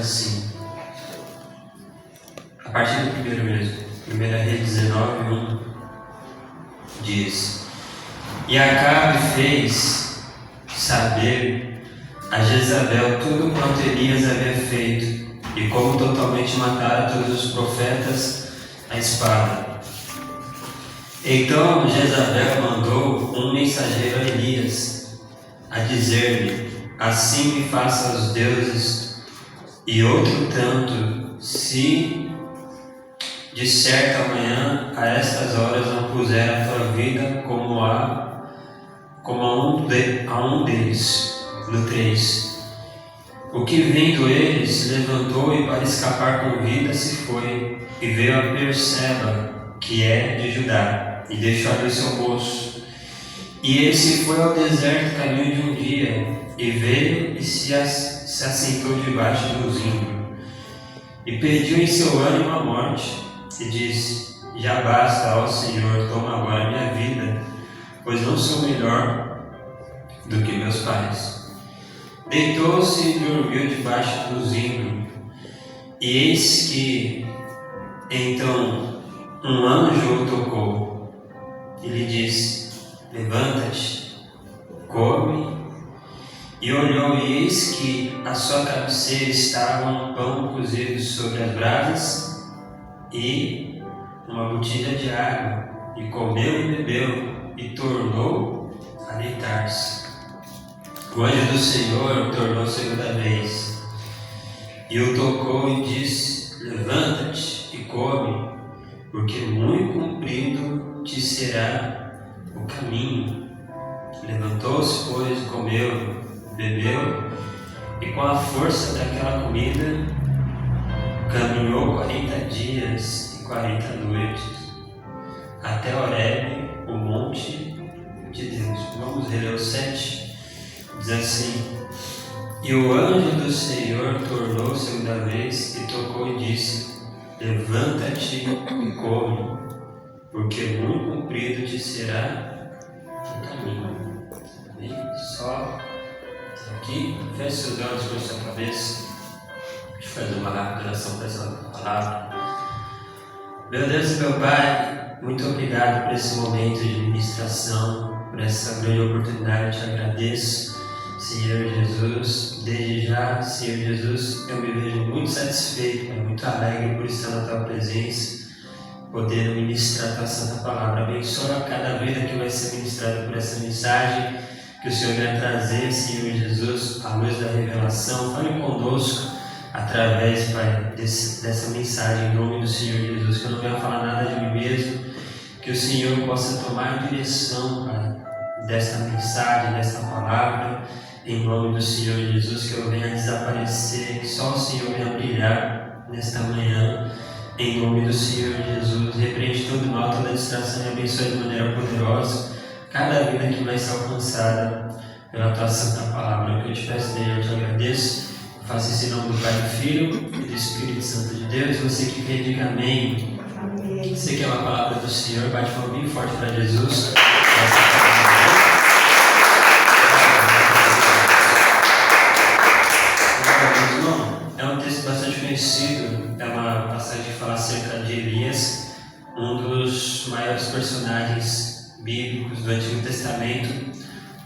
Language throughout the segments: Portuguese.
assim, a partir do primeiro mesmo, 1 Reis 19:1, diz: E Acabe fez saber a Jezabel tudo quanto Elias havia feito, e como totalmente matara todos os profetas à espada. Então Jezabel mandou um mensageiro a Elias, a dizer-lhe: Assim me faça os deuses, e outro tanto, se de certo amanhã a estas horas não puser a tua vida como a um deles. No 3. O que vendo eles, levantou e para escapar com vida se foi, e veio a Berseba, que é de Judá, e deixou ali o seu moço. E ele se foi ao deserto caminho de um dia, e veio e se assentou debaixo de um zimbro, e pediu em seu ânimo a morte, e disse: Já basta, ó Senhor, toma agora minha vida, pois não sou melhor do que meus pais. Deitou-se e dormiu debaixo do zimbro. E eis que então um anjo o tocou e lhe disse: Levanta-te, come. E olhou, e eis que à sua cabeceira estava um pão cozido sobre as brasas e uma botija de água. E comeu e bebeu, e tornou a deitar-se. O anjo do Senhor tornou segunda vez, e o tocou e disse: Levanta-te e come, porque muito comprido te será o caminho. Levantou-se, pois, comeu, bebeu, e com a força daquela comida caminhou 40 dias e 40 noites, até Horebe, o monte de Deus. Vamos reler o 7. Diz assim: E o anjo do Senhor tornou segunda vez e tocou e disse: Levanta-te e come, porque muito comprido te será o caminho. Amém? Só aqui, feche seus olhos com a sua cabeça. Deixa eu fazer uma rápida oração para essa palavra. Meu Deus e meu Pai, muito obrigado por esse momento de ministração, por essa grande oportunidade. Eu te agradeço, Senhor Jesus. Desde já, Senhor Jesus, eu me vejo muito satisfeito, muito alegre por estar na Tua presença, podendo ministrar a Tua Santa Palavra. Abençoa cada vida que vai ser ministrada por essa mensagem que o Senhor vai trazer, Senhor Jesus, à luz da revelação. Fale conosco através, Pai, dessa mensagem, em nome do Senhor Jesus, que eu não venha falar nada de mim mesmo, que o Senhor possa tomar a direção, Pai, desta mensagem, desta palavra, em nome do Senhor Jesus, que eu venha desaparecer, que só o Senhor venha brilhar nesta manhã, em nome do Senhor Jesus. Repreende todo mal, toda distração e abençoe de maneira poderosa cada vida que vai ser alcançada pela Tua Santa Palavra. Que eu te peço, Deus, eu te agradeço. Faça isso em nome do Pai, do Filho e do Espírito Santo de Deus. Você que quer, diga amém. Amém. Você quer uma palavra do Senhor, bate uma bem forte para Jesus. É um texto bastante conhecido, é uma passagem que fala acerca de Elias, um dos maiores personagens bíblicos do Antigo Testamento,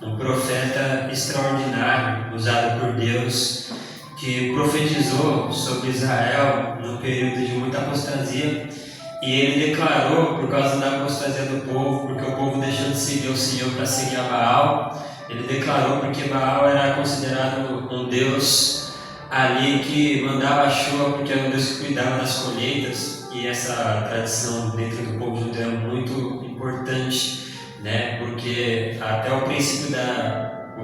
um profeta extraordinário, usado por Deus, que profetizou sobre Israel no período de muita apostasia, e ele declarou, por causa da apostasia do povo, porque o povo deixou de seguir o Senhor para seguir a Baal, ele declarou porque Baal era considerado um Deus ali que mandava a chuva, porque era um Deus que cuidava das colheitas, e essa tradição dentro do povo judeu é muito importante, né? Porque até o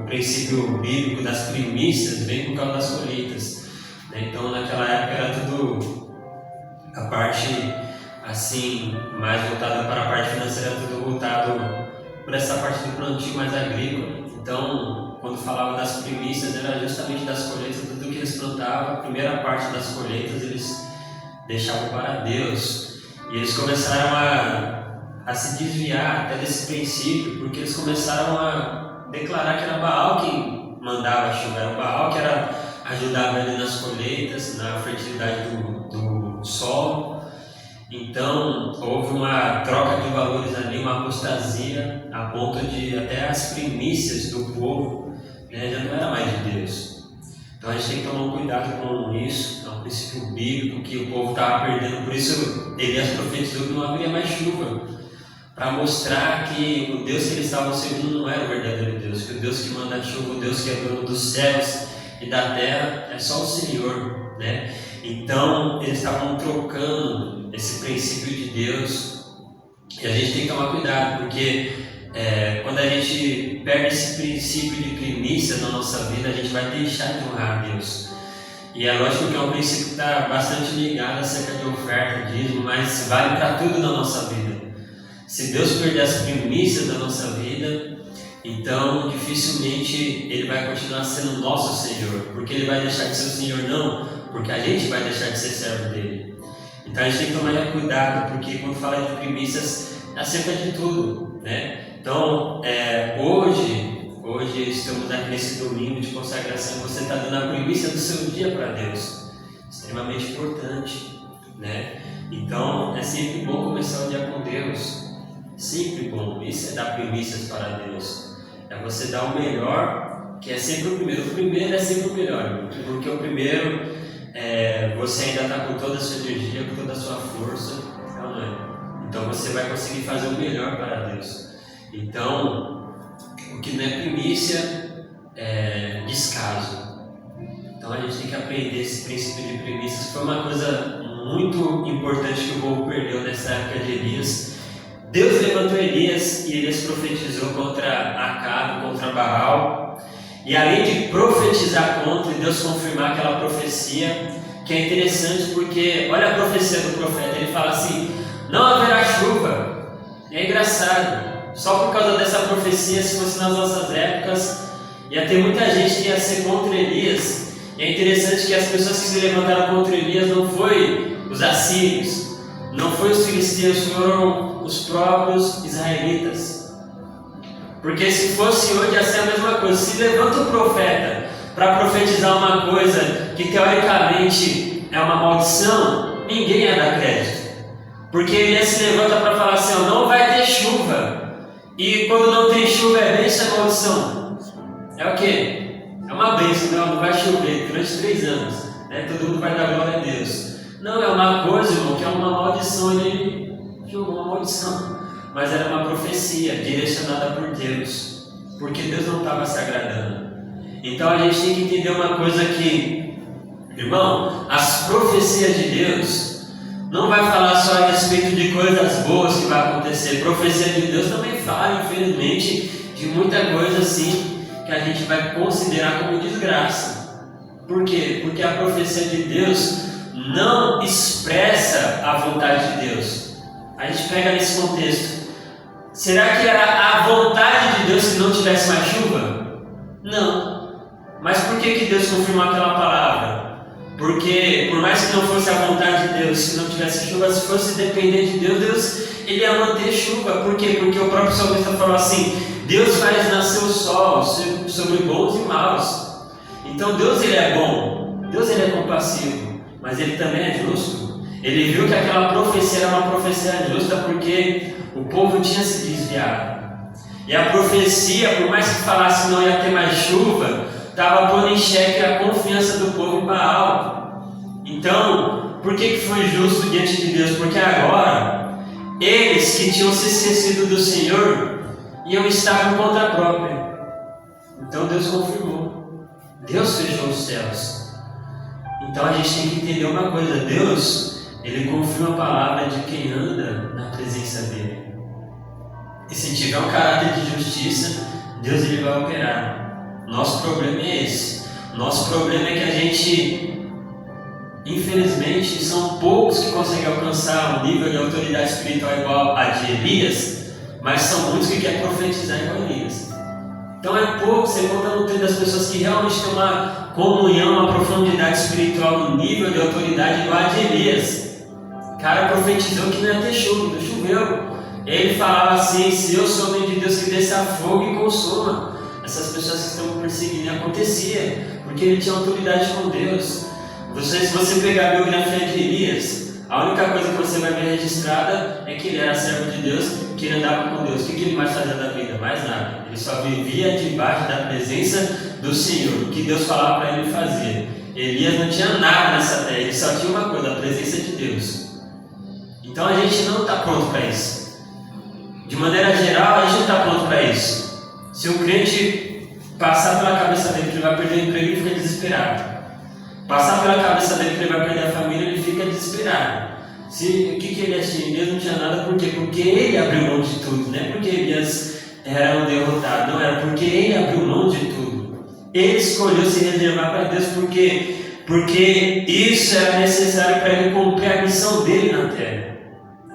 princípio bíblico das primícias vem por causa das colheitas, né? Então naquela época era tudo, a parte assim mais voltada para a parte financeira, era tudo voltado por essa parte do plantio mais agrícola. Então quando falava das primícias era justamente das colheitas, tudo que eles plantavam, a primeira parte das colheitas eles deixavam para Deus, e eles começaram a se desviar até desse princípio, porque eles começaram a declarar que era Baal que mandava a chuva, era o Baal que era ajudava ele nas colheitas, na fertilidade do solo. Então houve uma troca de valores ali, uma apostasia, a ponto de até as primícias do povo, né, já não era mais de Deus. Então a gente tem que tomar um cuidado com isso, é um princípio bíblico que o povo estava perdendo. Por isso Elias profetizou que não haveria mais chuva, para mostrar que o Deus que eles estavam seguindo não era o verdadeiro Deus, que o Deus que manda a chuva, o Deus que é dono dos céus e da terra, é só o Senhor, né? Então eles estavam trocando esse princípio de Deus, e a gente tem que tomar cuidado, porque quando a gente perde esse princípio de primícia na nossa vida, a gente vai deixar de honrar a Deus. E é lógico que é um princípio que está bastante ligado acerca de oferta, dízimo, mas vale para tudo na nossa vida. Se Deus perder as primícias da nossa vida, então dificilmente Ele vai continuar sendo nosso Senhor, porque Ele vai deixar de ser o Senhor, não, porque a gente vai deixar de ser servo dEle. Então a gente tem que tomar cuidado, porque quando fala de primícias, é acerca de tudo, né? Então hoje estamos aqui nesse domingo de consagração, você está dando a primícia do seu dia para Deus, extremamente importante, né? Então é sempre bom começar o dia com Deus. Sempre bom, isso é dar primícias para Deus, é você dar o melhor, que é sempre o primeiro é sempre o melhor, porque o primeiro você ainda está com toda a sua energia, com toda a sua força, não é? Então você vai conseguir fazer o melhor para Deus. Então, o que não é primícia é descaso. Então a gente tem que aprender esse princípio de primícias, que foi uma coisa muito importante que o povo perdeu nessa época de Elias. Deus levantou Elias e Elias profetizou contra Acabe, contra Baal. E além de profetizar contra e Deus confirmar aquela profecia, que é interessante porque, olha a profecia do profeta, ele fala assim: não haverá chuva. É engraçado, só por causa dessa profecia, se fosse nas nossas épocas, ia ter muita gente que ia ser contra Elias. E é interessante que as pessoas que se levantaram contra Elias não foi os assírios, não foi os filisteus, foram os próprios israelitas. Porque se fosse hoje ia ser a mesma coisa. Se levanta o profeta para profetizar uma coisa que teoricamente é uma maldição, ninguém ia dar crédito. Porque ele se levanta para falar assim: não vai ter chuva. E quando não tem chuva é bênção, é maldição. É o quê? É uma bênção, não vai chover durante 3 anos, né? Todo mundo vai dar glória a Deus. Não, é uma coisa, irmão, que é uma maldição. Ele jogou uma maldição, mas era uma profecia direcionada por Deus, porque Deus não estava se agradando. Então a gente tem que entender uma coisa que, irmão, as profecias de Deus não vai falar só a respeito de coisas boas que vai acontecer. Profecia de Deus também fala, infelizmente, de muita coisa assim que a gente vai considerar como desgraça. Por quê? Porque a profecia de Deus não expressa a vontade de Deus. A gente pega nesse contexto. Será que era a vontade de Deus que não tivesse mais chuva? Não. Mas por que Deus confirmou aquela palavra? Porque por mais que não fosse a vontade de Deus, se não tivesse chuva, se fosse depender de Deus, Ele ia manter chuva. Por quê? Porque o próprio salmista falou assim: Deus faz nascer o sol sobre bons e maus. Então Deus, Ele é bom, Deus, Ele é compassivo, mas Ele também é justo. Ele viu que aquela profecia era uma profecia justa porque o povo tinha se desviado. E a profecia, por mais que falasse que não ia ter mais chuva, estava pondo em xeque a confiança do povo em Baal. Então, por que foi justo diante de Deus? Porque agora, eles que tinham se esquecido do Senhor, iam estar por conta própria. Então Deus confirmou. Deus fechou os céus. Então a gente tem que entender uma coisa: Deus, Ele confirma a palavra de quem anda na presença dEle. E se tiver um caráter de justiça, Deus, Ele vai operar. Nosso problema é esse. Nosso problema é que a gente, infelizmente, são poucos que conseguem alcançar um nível de autoridade espiritual igual a de Elias, mas são muitos que querem profetizar igual a Elias. Então é pouco, você conta no tempo das pessoas que realmente têm uma comunhão, uma profundidade espiritual no nível de autoridade igual a de Elias. O cara profetizou que não ia ter chuva, não choveu. Ele falava assim: se eu sou homem de Deus, que desça fogo e consuma. essas pessoas que estão perseguindo. Acontecia, porque ele tinha autoridade com Deus. Se você pegar a biografia de Elias, a única coisa que você vai ver registrada é que ele era servo de Deus, que ele andava com Deus. O que ele mais fazia da vida? Mais nada. Ele só vivia debaixo da presença do Senhor. O que Deus falava para ele fazer. Elias não tinha nada nessa terra, ele só tinha uma coisa, a presença de Deus. Então a gente não está pronto para isso. De maneira geral, a gente não está pronto para isso. Se o crente passar pela cabeça dele que ele vai perder o emprego, ele fica desesperado. Passar pela cabeça dele que ele vai perder a família, ele fica desesperado. O que ele tinha? Elias não tinha nada, por quê? Porque ele abriu mão de tudo. Não é porque Elias era um derrotado, não, era porque ele abriu mão de tudo. Ele escolheu se reservar para Deus, porque isso era necessário para ele cumprir a missão dele na terra,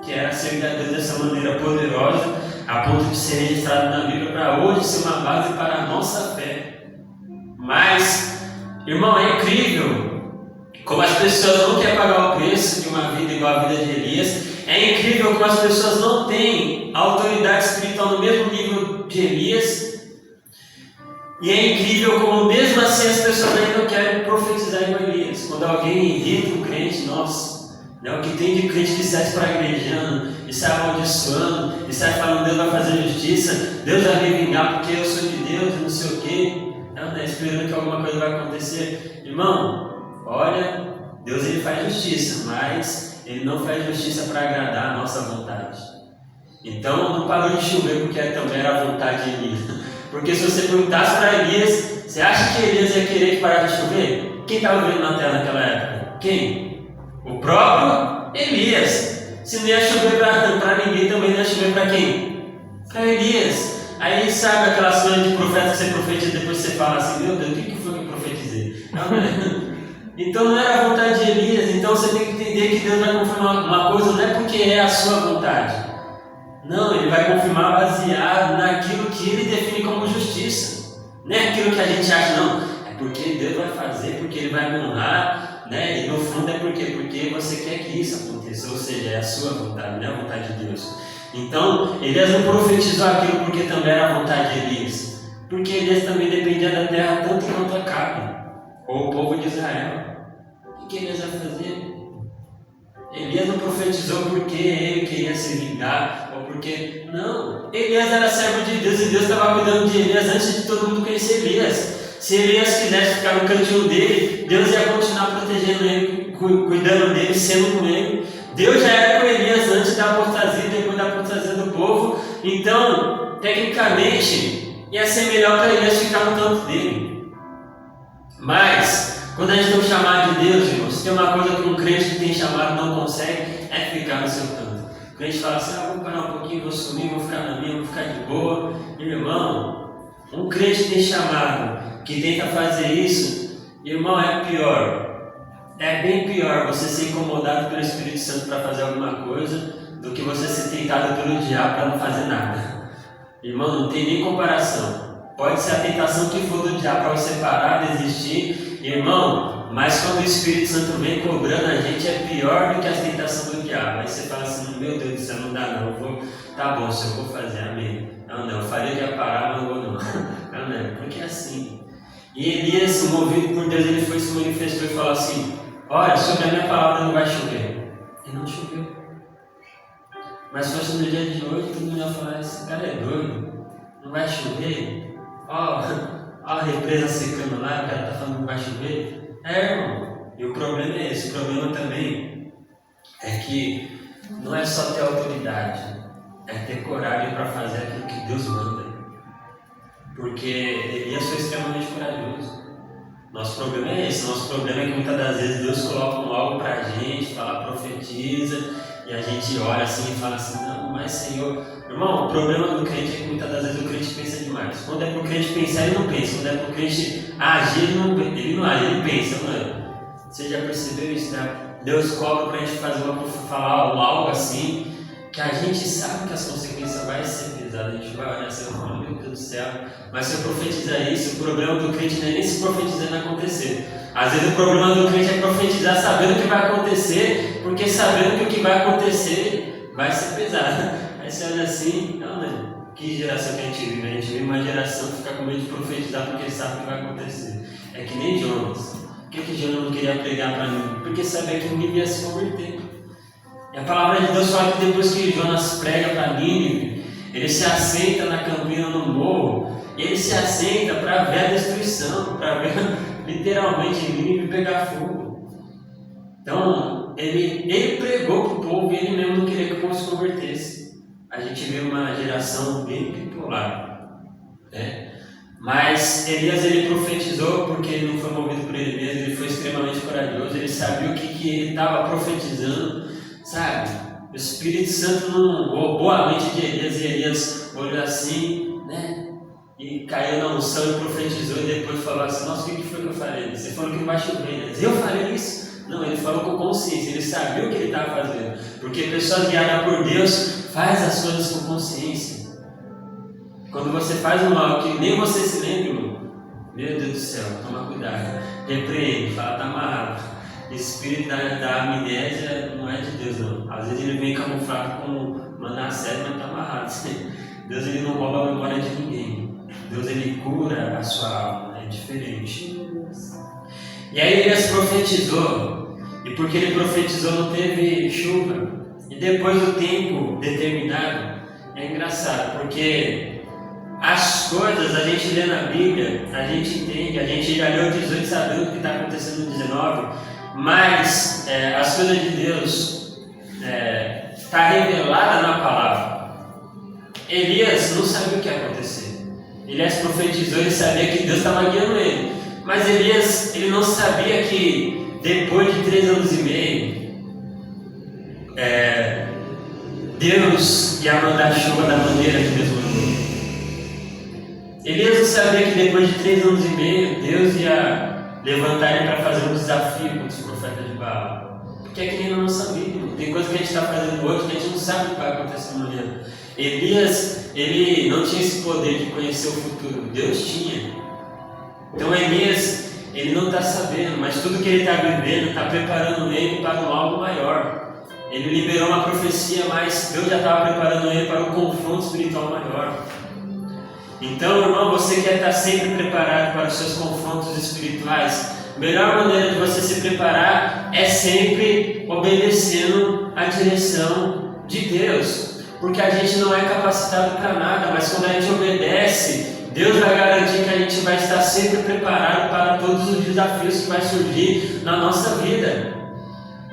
que era servir a Deus dessa maneira poderosa, a ponto de ser registrado na Bíblia para hoje ser uma base para a nossa fé. Mas, irmão, é incrível como as pessoas não querem pagar o preço de uma vida igual a vida de Elias. É incrível como as pessoas não têm autoridade espiritual no mesmo nível de Elias. E é incrível como mesmo assim as pessoas ainda não querem profetizar igual Elias. Quando alguém irrita um crente, nossa, né, o que tem de crente que sai praguejando, e sai amaldiçoando, e sai falando Deus vai fazer justiça, Deus vai me vingar porque eu sou de Deus, não sei o quê. Esperando que alguma coisa vai acontecer. Irmão, olha, Deus ele faz justiça, mas ele não faz justiça para agradar a nossa vontade. Então não parou de chover porque também era a vontade de Elias. Porque se você perguntasse para Elias, você acha que Elias ia querer que parasse de chover? Quem estava vivendo na terra naquela época? Quem? O próprio Elias. Se não ia chover para ninguém, também não ia chover para quem? Para Elias. Aí sabe aquelas coisas de profeta que você profetiza, depois você fala assim, meu Deus, o que foi que eu profetizei? Então não era a vontade de Elias. Então você tem que entender que Deus vai confirmar uma coisa, não é porque é a sua vontade. Não, ele vai confirmar baseado naquilo que ele define como justiça. Não é aquilo que a gente acha, não. É porque Deus vai fazer, porque ele vai me honrar, né? E no fundo é porque você quer que isso aconteça. Ou seja, é a sua vontade, não é a vontade de Deus. Então, Elias não profetizou aquilo porque também era a vontade de Elias. Porque Elias também dependia da terra tanto quanto Acabe, ou o povo de Israel. O que Elias vai fazer? Elias não profetizou porque ele queria se vingar, ou porque... Não, Elias era servo de Deus e Deus estava cuidando de Elias antes de todo mundo conhecer Elias. Se Elias quisesse ficar no cantinho dele, Deus ia continuar protegendo ele, cuidando dele, sendo com ele. Deus já era com Elias antes da apostasia, depois da apostasia do povo. Então, tecnicamente, ia ser melhor para Elias ficar no canto dele. Mas, quando a gente tem um chamado de Deus, irmãos, tem uma coisa que um crente que tem chamado não consegue, é ficar no seu canto. O crente fala assim, vou parar um pouquinho, vou sumir, vou ficar na minha, vou ficar de boa. Irmão, um crente que tem chamado, que tenta fazer isso, irmão, é pior. É bem pior você ser incomodado pelo Espírito Santo para fazer alguma coisa do que você ser tentado pelo diabo para não fazer nada. Irmão, não tem nem comparação. Pode ser a tentação que for do diabo para você parar, desistir, irmão, mas quando o Espírito Santo vem cobrando a gente é pior do que a tentação do diabo. Aí você fala assim, meu Deus do céu, não dá não, tá bom, se eu vou fazer, amém. Não, eu falei que ia parar, mas não vou não. Não, porque é assim. E Elias, movido por Deus, ele foi, se manifestou e falou assim, olha, sobre a minha palavra não vai chover. E não choveu. Mas se fosse no dia de hoje, todo mundo ia falar, esse cara é doido, não vai chover. Ó a represa secando lá, o cara está falando que vai chover. Irmão, e o problema é esse. O problema também é que não é só ter autoridade, é ter coragem para fazer aquilo que Deus manda. Porque Elias foi extremamente corajoso. Nosso problema é esse. Nosso problema é que muitas das vezes Deus coloca algo para a gente, fala, profetiza, e a gente olha assim e fala assim, não, mas Senhor... Irmão, o problema do crente é que muitas das vezes o crente pensa demais. Quando é para o crente pensar, ele não pensa. Quando é para o crente agir, ele não age, ele pensa, não é? Você já percebeu isso, né? Deus cobra para a gente falar algo assim, que a gente sabe que as consequências vai ser pesadas. A gente vai olhar assim e falar, meu Deus do céu. Mas se eu profetizar isso, o problema do crente não é nem se profetizando acontecer. Às vezes o problema do crente é profetizar sabendo o que vai acontecer, porque sabendo que o que vai acontecer vai ser pesado. Aí você olha assim, não, né? Que geração que a gente vive? A gente vive uma geração que fica com medo de profetizar porque sabe o que vai acontecer. É que nem Jonas. Por que Jonas não queria pregar para mim? Porque sabia que Nínive ia se converter. E a palavra de Deus fala que depois que Jonas prega para Nínive, ele se assenta na campina no morro, e ele se assenta para ver a destruição, para ver literalmente Nínive pegar fogo. Então, ele pregou para o povo e ele mesmo não queria que o povo se convertesse. A gente vê uma geração bem bipolar, né? Mas Elias, ele profetizou porque ele não foi movido por ele mesmo, ele foi extremamente corajoso, ele sabia o que ele estava profetizando, sabe? O Espírito Santo não roubou a mente de Elias, e Elias olhou assim, né? E caiu na unção e profetizou, e depois falou assim: nossa, o que foi que eu falei? Você falou que não vai chover. Eu falei isso? Não, ele falou com consciência, ele sabia o que ele estava fazendo. Porque pessoas guiadas por Deus faz as coisas com consciência. Quando você faz um mal que nem você se lembra, meu Deus do céu, toma cuidado. Repreende, fala, tá amarrado. Espírito da amnésia não é de Deus, não. Às vezes ele vem camuflado com Manassés, mas está amarrado. Deus, ele não rouba a memória de ninguém. Deus, ele cura a sua alma, é diferente. E aí Elias profetizou, e porque ele profetizou não teve chuva. E depois do tempo determinado, é engraçado, porque as coisas a gente lê na Bíblia, a gente entende, a gente já leu 18 sabendo o que está acontecendo no 19, mas as coisas de Deus está revelada na palavra. Elias não sabia o que ia acontecer. Elias profetizou, ele sabia que Deus estava guiando ele. Mas Elias, ele não sabia que depois de 3 anos e meio, Deus ia mandar chuva da maneira que Deus mandou. Elias não sabia que depois de 3 anos e meio, Deus ia levantar ele para fazer um desafio contra os profetas de Baal. Porque é que nem na nossa vida, tem coisa que a gente está fazendo hoje que a gente não sabe o que vai acontecer amanhã. Elias, ele não tinha esse poder de conhecer o futuro, Deus tinha. Então Elias, ele não está sabendo, mas tudo que ele está vivendo está preparando ele para um algo maior. Ele liberou uma profecia, mas Deus já estava preparando ele para um confronto espiritual maior. Então, irmão, você quer estar sempre preparado para os seus confrontos espirituais? A melhor maneira de você se preparar é sempre obedecendo a direção de Deus. Porque a gente não é capacitado para nada, mas quando a gente obedece, Deus vai garantir que a gente vai estar sempre preparado para todos os desafios que vai surgir na nossa vida.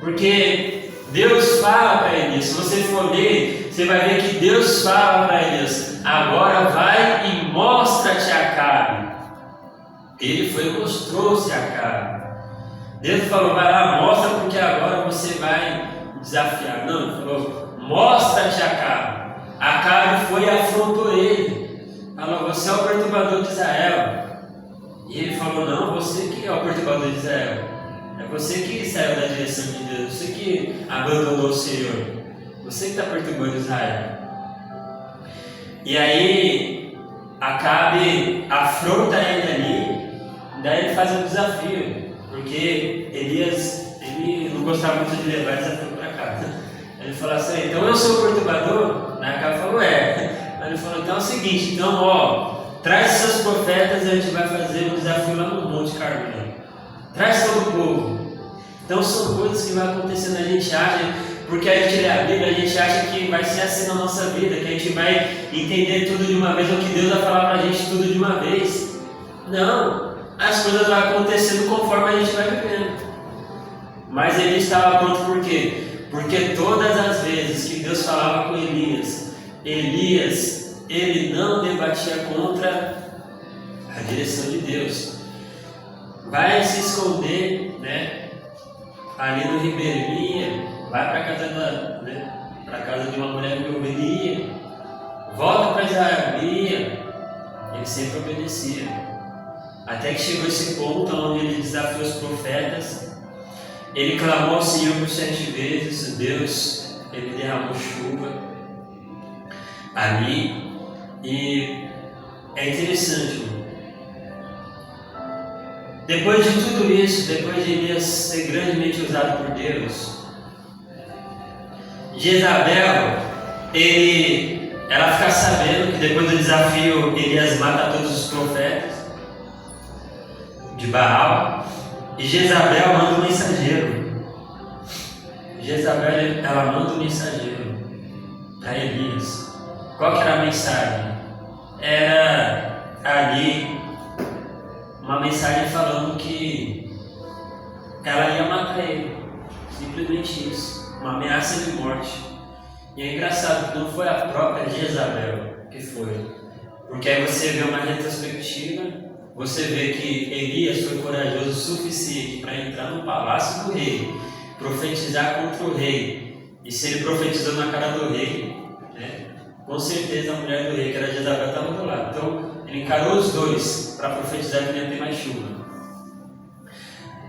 Porque Deus fala para Elias, se você for ler, você vai ver que Deus fala para Elias: agora vai e mostra-te a Acabe. Ele foi e mostrou-se a Acabe. Deus falou: vai lá, mostra, porque agora você vai desafiar. Não, ele falou: mostra-te a Acabe. Acabe foi e afrontou ele. Falou: você é o perturbador de Israel. E ele falou: não, você que é o perturbador de Israel. É você que saiu da direção de Deus, você que abandonou o Senhor, você que está perturbando Israel. E aí Acabe afronta ele ali, daí ele faz um desafio, porque Elias, ele não gostava muito de levar desafio para casa. Ele falou assim: então eu sou o perturbador? Aí Acabe falou: é. Aí ele falou: então é o seguinte, então traz seus profetas e a gente vai fazer um desafio lá no Monte Carmelo. Traz todo o povo. Então são coisas que vão acontecendo, a gente acha, porque a gente lê a Bíblia, a gente acha que vai ser assim na nossa vida, que a gente vai entender tudo de uma vez, ou que Deus vai falar pra gente tudo de uma vez. Não, as coisas vão acontecendo conforme a gente vai vivendo. Mas ele estava pronto por quê? Porque todas as vezes que Deus falava com Elias, ele não debatia contra a direção de Deus. Vai se esconder, né, ali no Ribeirinha, vai para casa de uma mulher que obedia, volta para Israel, ele sempre obedecia. Até que chegou esse ponto onde ele desafiou os profetas, ele clamou ao Senhor por 7 vezes, Deus, ele derramou chuva ali. E é interessante, irmão. Depois de tudo isso, depois de Elias ser grandemente usado por Deus, Jezabel, ele ela fica sabendo que depois do desafio Elias mata todos os profetas de Baal, e Jezabel manda um mensageiro. Jezabel, ela manda um mensageiro para Elias. Qual que era a mensagem? Era ali uma mensagem falando que ela ia matar ele. Simplesmente isso. Uma ameaça de morte. E é engraçado que não foi a própria Jezabel que foi. Porque aí você vê uma retrospectiva, você vê que Elias foi corajoso o suficiente para entrar no palácio do rei, profetizar contra o rei. E se ele profetizou na cara do rei, né, com certeza a mulher do rei, que era Jezabel, estava do lado. Então ele encarou os dois para profetizar que não ia ter mais chuva.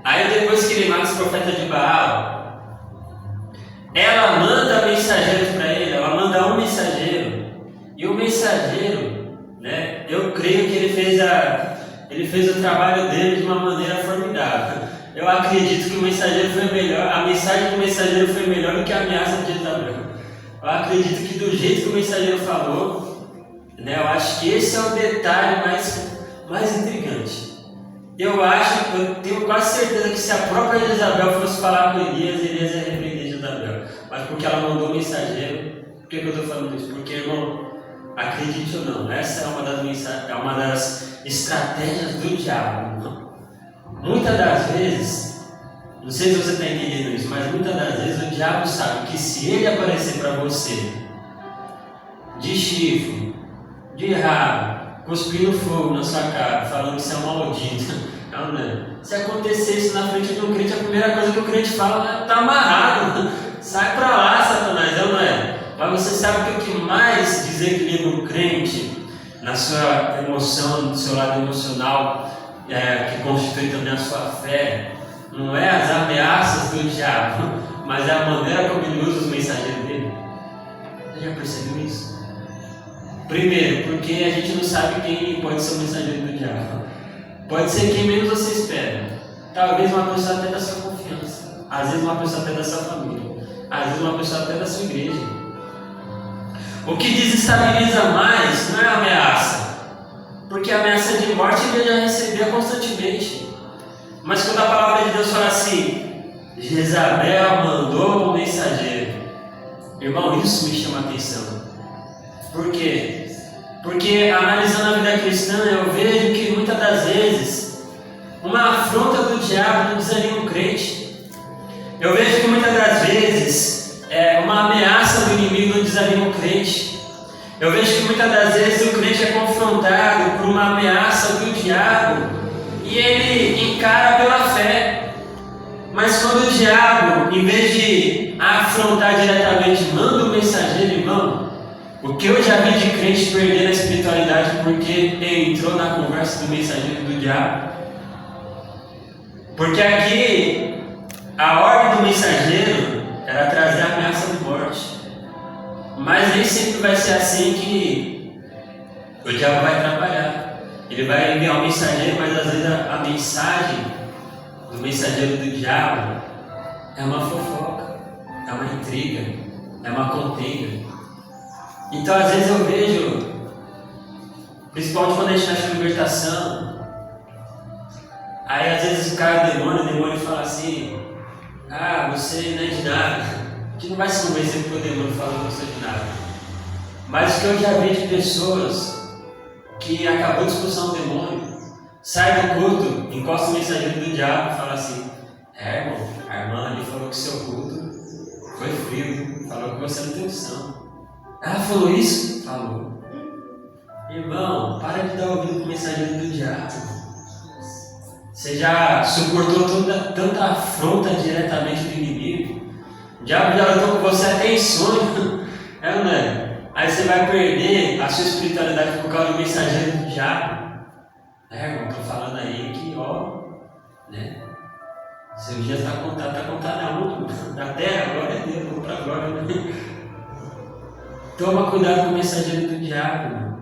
Aí depois que ele mata os profetas de Baal, ela manda mensageiros para ele, ela manda um mensageiro. E o mensageiro, né, eu creio que ele fez o trabalho dele de uma maneira formidável. Eu acredito que o mensageiro foi melhor, a mensagem do mensageiro foi melhor do que a ameaça de Jezabel. Eu acredito que do jeito que o mensageiro falou, né, eu acho que esse é o detalhe mais intrigante. Eu tenho quase certeza que se a própria Jezabel fosse falar com Elias ia repreender Jezabel. Mas porque ela mandou um mensageiro. Por que eu estou falando isso? Porque, irmão, acredite ou não, essa é uma das estratégias do diabo. Irmão. Muitas das vezes, não sei se você está entendendo isso, mas muitas das vezes o diabo sabe que se ele aparecer para você de chifre, de rabo, cuspindo fogo na sua cara, falando que você é um maldito, não, né? Se acontecer isso na frente de um crente, a primeira coisa que o crente fala é: tá amarrado, sai pra lá, Satanás, não é? Mas você sabe que o que mais desequilibra o crente na sua emoção, no seu lado emocional, que constitui também a sua fé, não é as ameaças do diabo, mas é a maneira como ele usa os mensageiros dele. Você já percebeu isso? Primeiro, porque a gente não sabe quem pode ser o mensageiro do diabo. Pode ser quem menos você espera. Talvez uma pessoa até da sua confiança. Às vezes uma pessoa até da sua família. Às vezes uma pessoa até da sua igreja. O que desestabiliza mais não é a ameaça. Porque a ameaça de morte ele já recebia constantemente. Mas quando a palavra de Deus fala assim: Jezabel mandou um mensageiro. Irmão, isso me chama a atenção. Por quê? Porque analisando a vida cristã, eu vejo que muitas das vezes uma afronta do diabo não desanima um crente. Eu vejo que muitas das vezes uma ameaça do inimigo não desanima um crente. Eu vejo que muitas das vezes o crente é confrontado por uma ameaça do diabo e ele encara pela fé. Mas quando o diabo, em vez de afrontar diretamente, manda um mensageiro, irmão, o que eu já vi de crente perder a espiritualidade porque entrou na conversa do mensageiro do diabo. Porque aqui a ordem do mensageiro era trazer a ameaça de morte. Mas nem sempre vai ser assim que o diabo vai trabalhar. Ele vai enviar um mensageiro, mas às vezes a mensagem do mensageiro do diabo é uma fofoca, é uma intriga, é uma contenda. Então às vezes eu vejo, principalmente quando a gente acha libertação, aí às vezes o cara o demônio fala assim: ah, você não é de nada. A gente não vai se convencer porque o demônio fala que você é de nada. Mas o que eu já vi de pessoas que acabou a discussão do demônio, sai do culto, encosta o mensageiro do diabo e fala assim: irmão, a irmã ali falou que seu culto foi frio, falou que você não tem unção. Ela falou isso? Falou. Irmão, para de dar ouvido para o mensageiro do diabo. Você já suportou tanta afronta diretamente do inimigo. O diabo já lutou com você até em sonho. Não é? Aí você vai perder a sua espiritualidade por causa do mensageiro do diabo. Irmão, estou falando aí que, né? Seu dia está contado aonde? Na terra, glória a Deus, vamos para a glória, né? Toma cuidado com o mensageiro do diabo.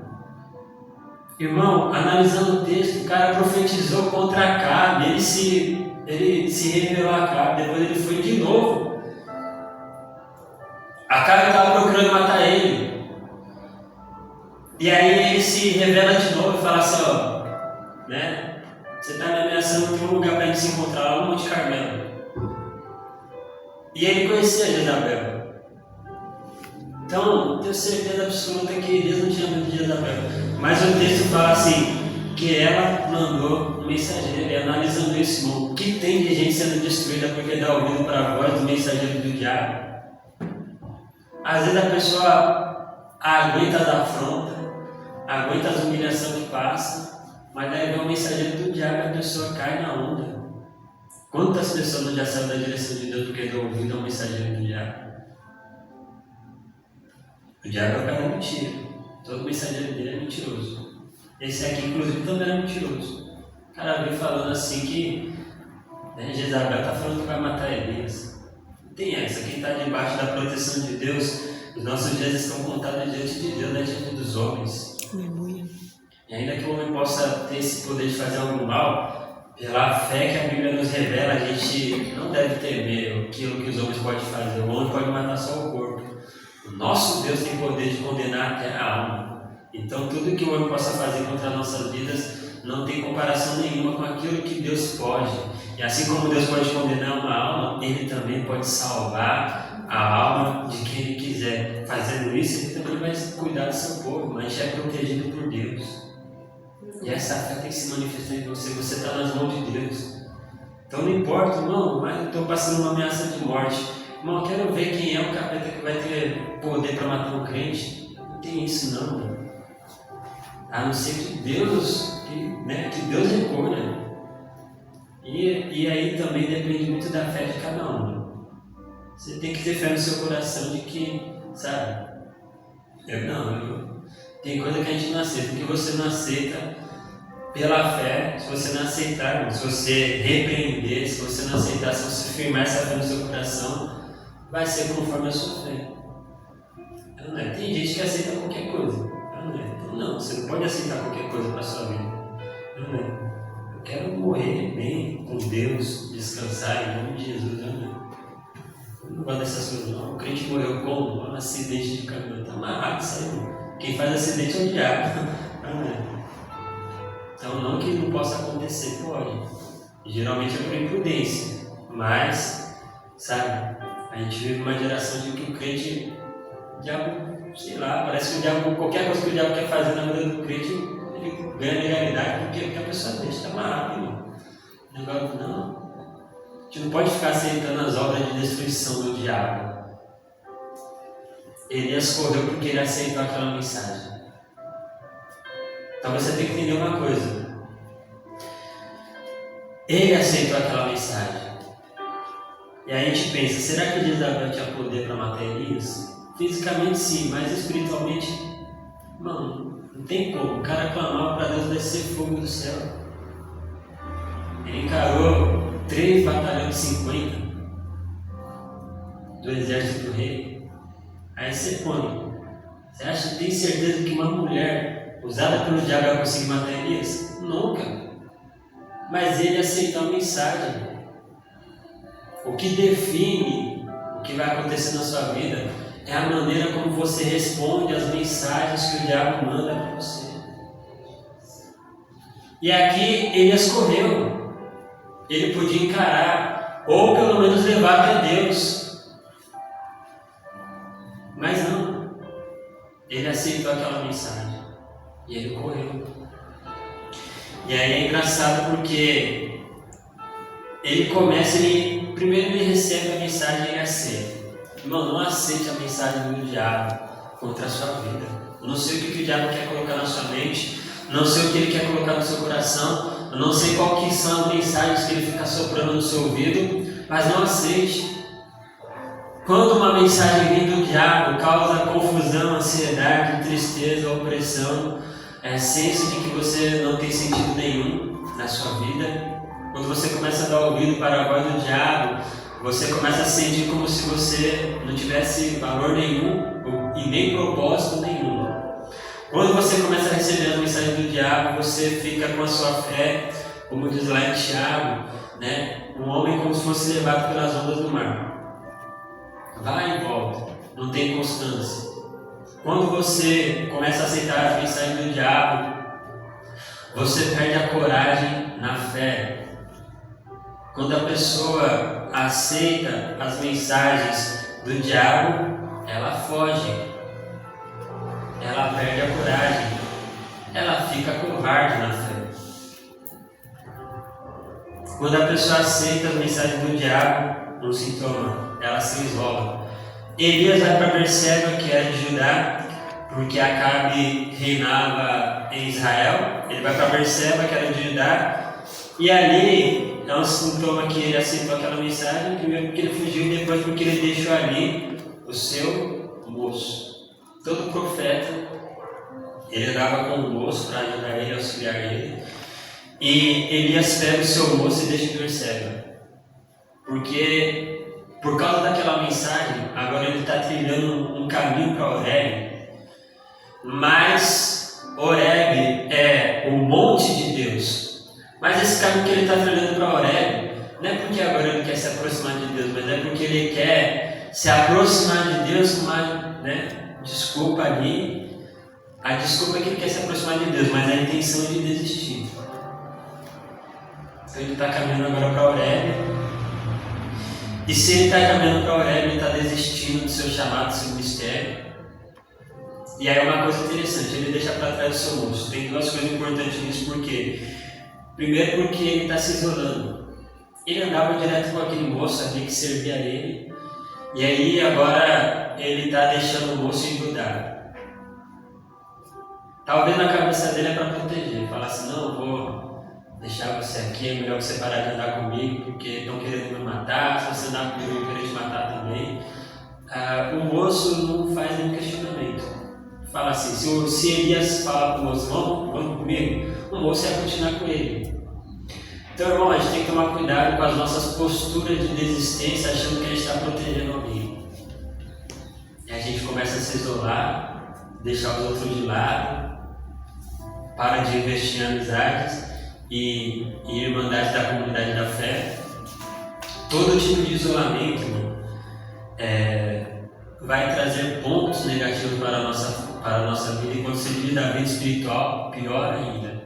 Irmão, analisando o texto, o cara profetizou contra Acabe, ele se revelou a Acabe, depois ele foi de novo. Acabe estava procurando matar ele. E aí ele se revela de novo e fala assim, ó, né? Você está me ameaçando, tem um lugar para a gente se encontrar lá no Monte Carmelo. E ele conhecia Jezabel. Então, tenho certeza absoluta que Deus não tinha medo de Jezabel. Mas o texto fala assim, que ela mandou um mensageiro, e analisando isso, irmão, o que tem de gente sendo destruída porque dá ouvido para a voz do mensageiro do diabo? Às vezes a pessoa aguenta as afrontas, aguenta as humilhações que passa, mas daí vem o mensageiro do diabo e a pessoa cai na onda. Quantas pessoas não já saíram da direção de Deus porque dão ouvido ao mensageiro do diabo? O diabo é o cara da mentira. Todo mensageiro dele é mentiroso. Esse aqui, inclusive, também é mentiroso. O cara veio falando assim que Jezabel está falando que vai matar Elias. Não tem essa. Quem está debaixo da proteção de Deus, os nossos dias estão contados diante de Deus, não é diante dos homens. Aleluia. E ainda que o homem possa ter esse poder de fazer algo mal, pela fé que a Bíblia nos revela, a gente não deve temer aquilo que os homens podem fazer. O homem pode matar só o corpo. O nosso Deus tem poder de condenar até a alma. Então tudo que o homem possa fazer contra as nossas vidas não tem comparação nenhuma com aquilo que Deus pode. E assim como Deus pode condenar uma alma, Ele também pode salvar a alma de quem Ele quiser. Fazendo isso, Ele também vai cuidar do seu povo, mas já é protegido por Deus. E essa fé tem que se manifestar em você. Você está nas mãos de Deus. Então não importa, irmão, mas eu estou passando uma ameaça de morte. Irmão, eu quero ver quem é o capeta que vai ter poder para matar um crente. Não tem isso não, mano. A não ser que Deus, que Deus recolha. E aí também depende muito da fé de cada um. Você tem que ter fé no seu coração de que, sabe? Tem coisa que a gente não aceita. O que você não aceita pela fé, se você não aceitar, se você repreender, se você não aceitar, se você firmar essa fé no seu coração, vai ser conforme a sua fé. Não é? Tem gente que aceita qualquer coisa. Não é? Então, não, você não pode aceitar qualquer coisa para a sua vida. Não é? Eu quero morrer bem com Deus, descansar em nome de Jesus. Não é? Eu não gosto dessas coisas. Não. O crente morreu como? Um acidente de caminhão. Está amarrado isso aí. Não. Quem faz acidente é o diabo. Não é? Então, não que não possa acontecer, pode. Geralmente é por imprudência. Mas, sabe, a gente vive uma geração de que o crente, o diabo, sei lá, parece que o diabo, qualquer coisa que o diabo quer fazer na vida do crente, ele ganha legalidade porque a pessoa deixa, está amarrado, irmão. Agora, não. A gente não pode ficar aceitando as obras de destruição do diabo. Elias correu porque ele aceitou aquela mensagem. Então você tem que entender uma coisa. Ele aceitou aquela mensagem. E aí a gente pensa, será que Jezabel tinha poder para matar Elias? Fisicamente sim, mas espiritualmente, não tem como. O cara clamava para Deus descer fogo do céu. Ele encarou 3 batalhões de 50 do exército do rei. Aí você põe, você acha que tem certeza que uma mulher usada pelo diabo vai conseguir matar Elias? Nunca. Mas ele aceitou a mensagem. O que define o que vai acontecer na sua vida é a maneira como você responde às mensagens que o diabo manda para você. E aqui ele escorreu. Ele podia encarar, ou pelo menos levar até Deus. Mas não. Ele aceitou aquela mensagem. E ele correu. E aí é engraçado porque primeiro ele recebe a mensagem e ele aceita. Irmão, não aceite a mensagem do diabo contra a sua vida. Eu não sei o que o diabo quer colocar na sua mente, não sei o que ele quer colocar no seu coração, eu não sei qual que são as mensagens que ele fica soprando no seu ouvido, mas não aceite. Quando uma mensagem vem do diabo causa confusão, ansiedade, tristeza, opressão, senso de que você não tem sentido nenhum na sua vida, quando você começa a dar ouvido para a voz do diabo, você começa a sentir como se você não tivesse valor nenhum e nem propósito nenhum. Quando você começa a receber as mensagens do diabo, você fica com a sua fé, como diz lá em Tiago, um homem como se fosse levado pelas ondas do mar. Vai e volta, não tem constância. Quando você começa a aceitar as mensagens do diabo, você perde a coragem na fé. Quando a pessoa aceita as mensagens do diabo, ela foge, ela perde a coragem, ela fica covarde na fé. Quando a pessoa aceita as mensagens do diabo, um sintoma, ela se isola. Elias vai para Berseba, que era de Judá, porque Acabe reinava em Israel. Ele vai para Berseba, que era de Judá, e ali é um sintoma que ele aceitou aquela mensagem, primeiro porque ele fugiu e depois porque ele deixou ali o seu moço. Todo profeta, ele andava com o moço para ajudar ele, auxiliar ele. E Elias pega o seu moço e deixa em Berseba. Porque, por causa daquela mensagem, agora ele está trilhando um caminho para Horebe. Mas Horebe é o monte de Deus. Mas esse caminho que ele está trilhando para Horebe, não é porque agora ele quer se aproximar de Deus, mas é porque ele quer se aproximar de Deus com uma desculpa ali. A desculpa é que ele quer se aproximar de Deus, mas a intenção é de desistir. Então ele está caminhando agora para Horebe. E se ele está caminhando para Horebe, ele está desistindo do seu chamado, do seu ministério. E aí é uma coisa interessante, ele deixa para trás o seu moço. Tem duas coisas importantes nisso, porque primeiro porque ele está se isolando. Ele andava direto com aquele moço ali que servia a ele. E aí agora ele está deixando o moço engrudado. Talvez na cabeça dele é para proteger. Falar assim, não, eu vou deixar você aqui, é melhor você parar de andar comigo, porque estão querendo me matar, se você andar comigo eu vou querer te matar também. O moço não faz nenhum questionamento. Fala assim, se Elias fala para o moço, vamos comigo, o moço ia continuar com ele. Então, irmão, a gente tem que tomar cuidado com as nossas posturas de desistência, achando que a gente está protegendo alguém. E a gente começa a se isolar, deixar os outros de lado, para de investir em amizades e irmandade da comunidade da fé. Todo tipo de isolamento, irmão, vai trazer pontos negativos para a nossa vida, e quando você vive da vida espiritual, pior ainda.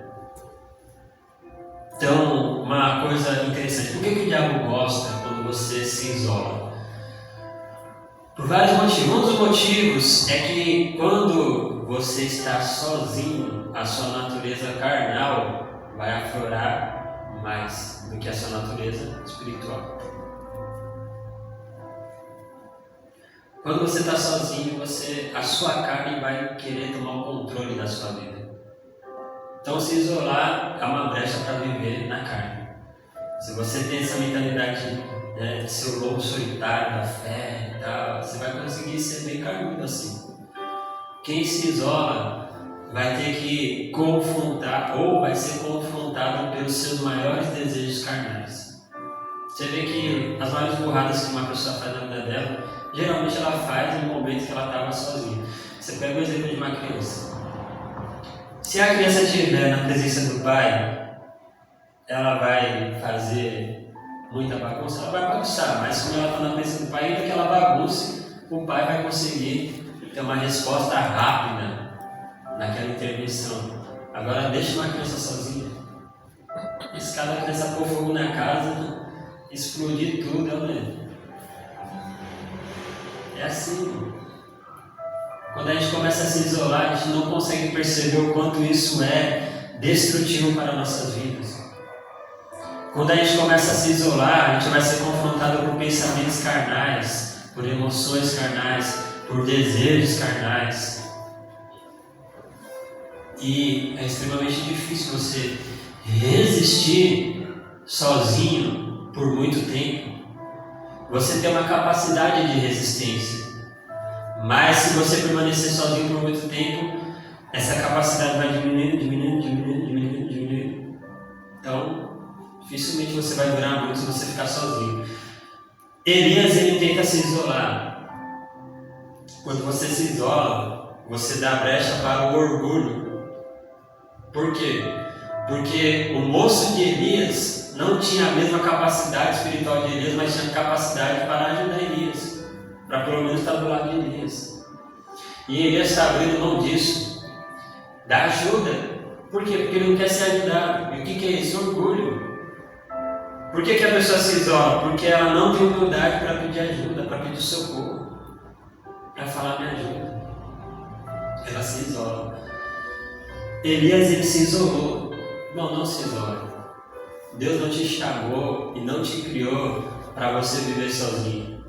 Então, uma coisa interessante, por que o diabo gosta quando você se isola? Por vários motivos. Um dos motivos é que quando você está sozinho, a sua natureza carnal vai aflorar mais do que a sua natureza espiritual. Quando você está sozinho, a sua carne vai querer tomar o controle da sua vida. Então, se isolar é uma brecha para viver na carne. Se você tem essa mentalidade de ser o lobo solitário da fé e tal, você vai conseguir ser bem carnudo assim. Quem se isola vai ter que confrontar, ou vai ser confrontado pelos seus maiores desejos carnais. Você vê que as maiores burradas que uma pessoa faz na vida dela, geralmente ela faz no momento que ela estava sozinha. Você pega o exemplo de uma criança. Se a criança estiver na presença do pai, ela vai fazer muita bagunça, ela vai bagunçar, mas quando ela está na presença do pai, ainda que ela bagunce, o pai vai conseguir ter uma resposta rápida naquela intervenção. Agora deixa uma criança sozinha. E se cada criança pôr fogo na casa, explodir tudo, é assim. Quando a gente começa a se isolar, a gente não consegue perceber o quanto isso é destrutivo para nossas vidas. Quando a gente começa a se isolar, a gente vai ser confrontado por pensamentos carnais, por emoções carnais, por desejos carnais. E é extremamente difícil você resistir sozinho por muito tempo. Você tem uma capacidade de resistência. Mas se você permanecer sozinho por muito tempo, essa capacidade vai diminuindo. Então, dificilmente você vai durar muito se você ficar sozinho. Elias, ele tenta se isolar. Quando você se isola, você dá brecha para o orgulho. Por quê? Porque o moço de Elias não tinha a mesma capacidade espiritual de Elias, mas tinha capacidade para ajudar Elias. Para pelo menos estar do lado de Elias. E Elias está abrindo mão disso, da ajuda. Por quê? Porque ele não quer ser ajudado. E o que é isso? Orgulho. Por que a pessoa se isola? Porque ela não tem humildade para pedir ajuda, para pedir socorro, para falar me ajuda. Ela se isola. Elias, ele se isolou. Não se isole. Deus não te chamou e não te criou para você viver sozinho.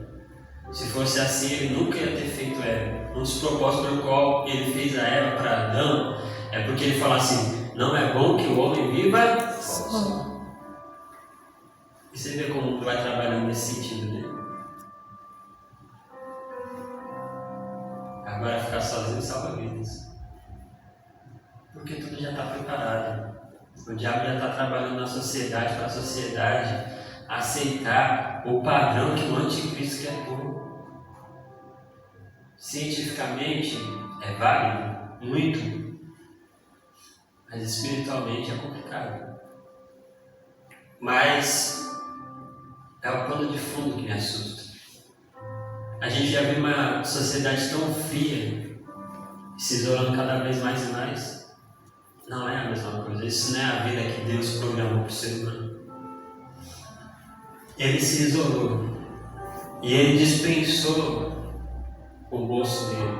Se fosse assim, ele nunca ia ter feito Eva. Um dos propósitos pelo qual ele fez a Eva para Adão é porque ele fala assim: não é bom que o homem viva só. E você vê como vai trabalhando nesse sentido, né? Agora ficar sozinho salva vidas. Porque tudo já está preparado. O diabo já está trabalhando na sociedade para a sociedade aceitar o padrão que o anticristo quer pôr. Cientificamente é válido, muito, mas espiritualmente é complicado. Mas é o pano de fundo que me assusta. A gente já viu uma sociedade tão fria, se isolando cada vez mais e mais. Não é a mesma coisa. Isso não é a vida que Deus programou para o ser humano. Ele se isolou e ele dispensou o bolso dele.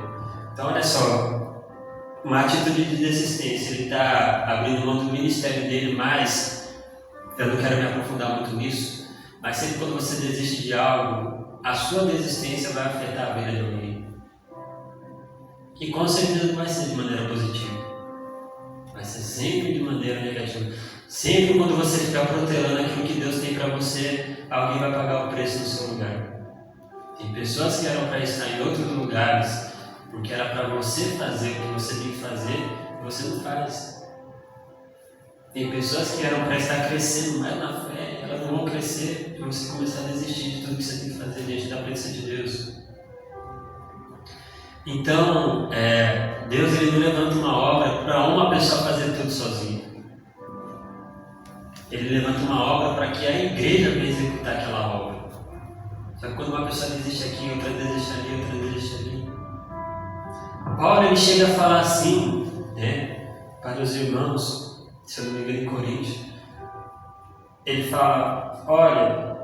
Então olha só, uma atitude de desistência. Ele está abrindo mão do ministério dele, mas eu não quero me aprofundar muito nisso. Mas sempre quando você desiste de algo, a sua desistência vai afetar a vida de alguém. E com certeza não vai ser de maneira positiva. Vai ser sempre de maneira negativa. Sempre quando você ficar protelando aquilo que Deus tem para você, alguém vai pagar o preço no seu lugar. Tem pessoas que eram para estar em outros lugares, porque era para você fazer o que você tem que fazer, e você não faz. Tem pessoas que eram para estar crescendo mais na fé, elas não vão crescer, para você começar a desistir de tudo que você tem que fazer diante da presença de Deus. Então, Deus ele não levanta uma obra para uma pessoa fazer tudo sozinho. Ele levanta uma obra para que a igreja venha executar aquela obra. Só que quando uma pessoa desiste aqui, outra desiste ali, outra desiste ali. Paulo ele chega a falar assim, né, para os irmãos, se eu não me engano em Coríntios. Ele fala: olha,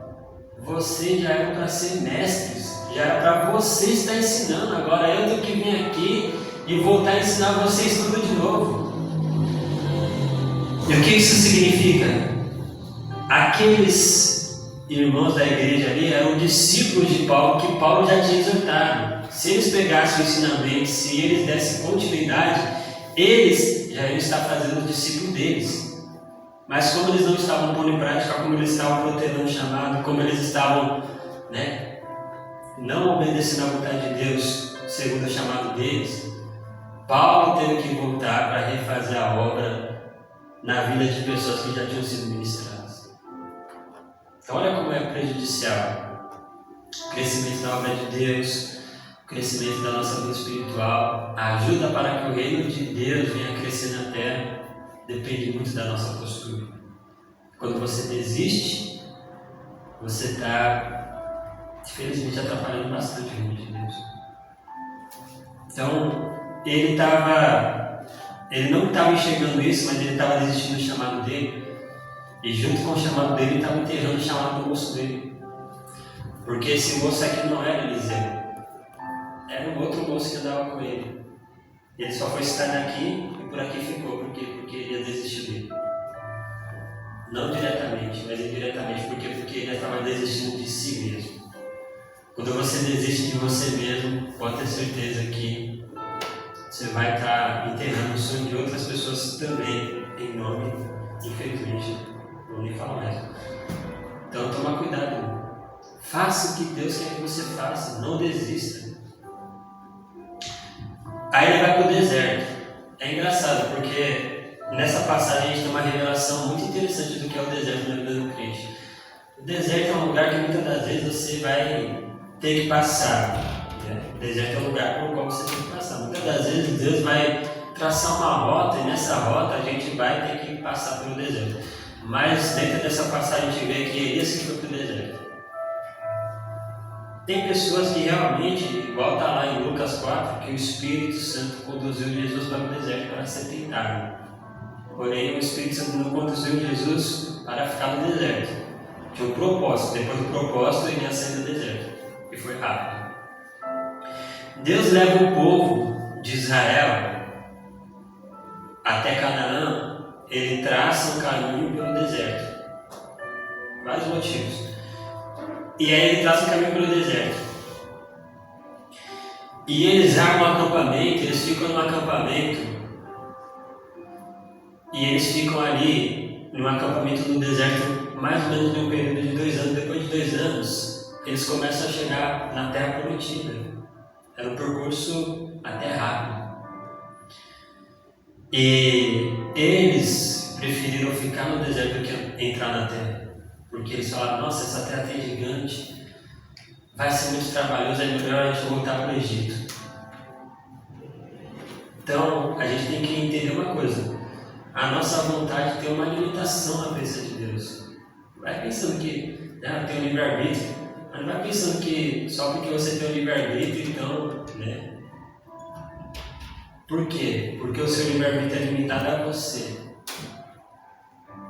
vocês já eram para ser mestres, já era para você estar ensinando, agora eu tenho que vir aqui e voltar a ensinar vocês tudo de novo. E o que isso significa? Aqueles irmãos da igreja ali eram discípulos de Paulo, que Paulo já tinha exortado. Se eles pegassem o ensinamento, se eles dessem continuidade, eles já iam estar fazendo o discípulo deles. Mas como eles não estavam pondo em prática, como eles estavam protelando o chamado, como eles estavam, não obedecendo à vontade de Deus, segundo o chamado deles, Paulo teve que voltar para refazer a obra na vida de pessoas que já tinham sido ministradas. Então olha como é prejudicial o crescimento da obra de Deus, o crescimento da nossa vida espiritual, a ajuda para que o reino de Deus venha crescer na terra. Depende muito da nossa postura. Quando você desiste, você está, infelizmente, atrapalhando bastante o reino de Deus. Então, ele não estava enxergando isso, mas ele estava desistindo do chamado dele. E junto com o chamado dele, ele estava enterrando o chamado do moço dele. Porque esse moço aqui não era Eliseu. Era um outro moço que andava com ele. Ele só foi estar daqui e por aqui ficou. Por quê? Porque ele desistiu dele. Não diretamente, mas indiretamente. Por quê? Porque ele estava desistindo de si mesmo. Quando você desiste de você mesmo, pode ter certeza que você vai estar enterrando o sonho de outras pessoas também, em nome, infelizmente, não nem falo mais. Então toma cuidado. Faça o que Deus quer que você faça, não desista. Aí ele vai para o deserto. É engraçado, porque nessa passagem a gente tem uma revelação muito interessante do que é o deserto na vida do crente. O deserto é um lugar que muitas das vezes você vai ter que passar. O deserto é um lugar pelo qual você tem que passar. Muitas das vezes Deus vai traçar uma rota e nessa rota a gente vai ter que passar pelo deserto. Mas dentro dessa passagem a gente vê que Elias que foi para o deserto. Tem pessoas que realmente, igual está lá em Lucas 4, que o Espírito Santo conduziu Jesus para o deserto para ser tentado. Porém, o Espírito Santo não conduziu Jesus para ficar no deserto. Tinha um propósito. Depois do propósito, ele ia sair do deserto. E foi rápido. Deus leva o povo de Israel até Canaã. Ele traça um caminho pelo deserto. Vários motivos. E aí ele traça um caminho pelo deserto. E eles armam um acampamento, eles ficam no acampamento. E eles ficam ali, no acampamento no deserto, mais ou menos num período de 2 anos. Depois de 2 anos, eles começam a chegar na Terra Prometida. Era um percurso até rápido. E eles preferiram ficar no deserto do que entrar na Terra. Porque eles falaram, nossa, essa terra é gigante, vai ser muito trabalhoso, é melhor a gente voltar para o Egito. Então, a gente tem que entender uma coisa. A nossa vontade tem uma limitação na presença de Deus. Vai pensando que tem um livre-arbítrio, mas não vai pensando que só porque você tem um livre-arbítrio, então, né? Por quê? Porque o seu livre-arbítrio é limitado a você.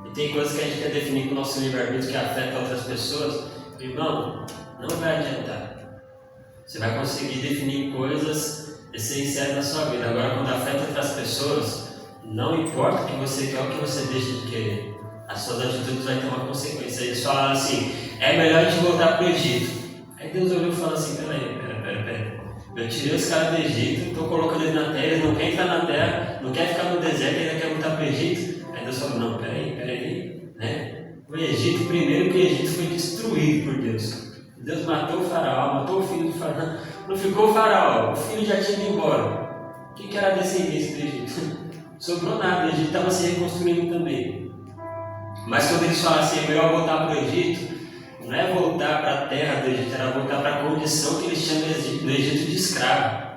E tem coisas que a gente quer definir com o nosso livre-arbítrio que afeta outras pessoas. Irmão, não vai adiantar. Você vai conseguir definir coisas essenciais da sua vida. Agora, quando afeta outras pessoas, não importa o que você quer ou o que você deixa de querer, as suas atitudes vão ter uma consequência. Eles falaram assim, é melhor a gente voltar para o Egito. Aí Deus olhou e falou assim, peraí. Eu tirei os caras do Egito, estou colocando eles na terra, eles não querem entrar na terra, não querem ficar no deserto, ainda querem voltar para o Egito. Aí Deus falou, não, peraí, né? O Egito, primeiro que o Egito foi destruído por Deus. Deus matou o faraó, matou o filho do faraó. Não ficou o faraó, o filho já tinha ido embora. O que era a descendência do Egito? Sobrou nada, o Egito estava se reconstruindo também. Mas quando eles falaram assim, é melhor voltar para o Egito, não é voltar para a terra do Egito, era voltar para a condição que eles tinham no Egito de escravo.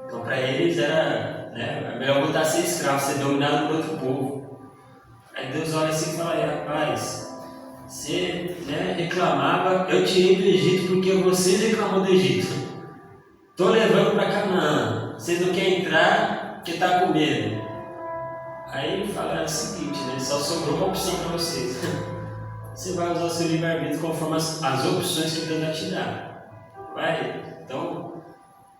Então para eles era melhor voltar a ser escravo, ser dominado por outro povo. Aí Deus olha assim e fala, rapaz, você reclamava, eu tirei do Egito porque vocês reclamam do Egito. Estou levando para Canaã, vocês não querem entrar porque está com medo. Aí ele fala o seguinte, só sobrou uma opção para vocês. Você vai usar o seu livre-arbítrio conforme as opções que Deus vai te dar. Vai, então,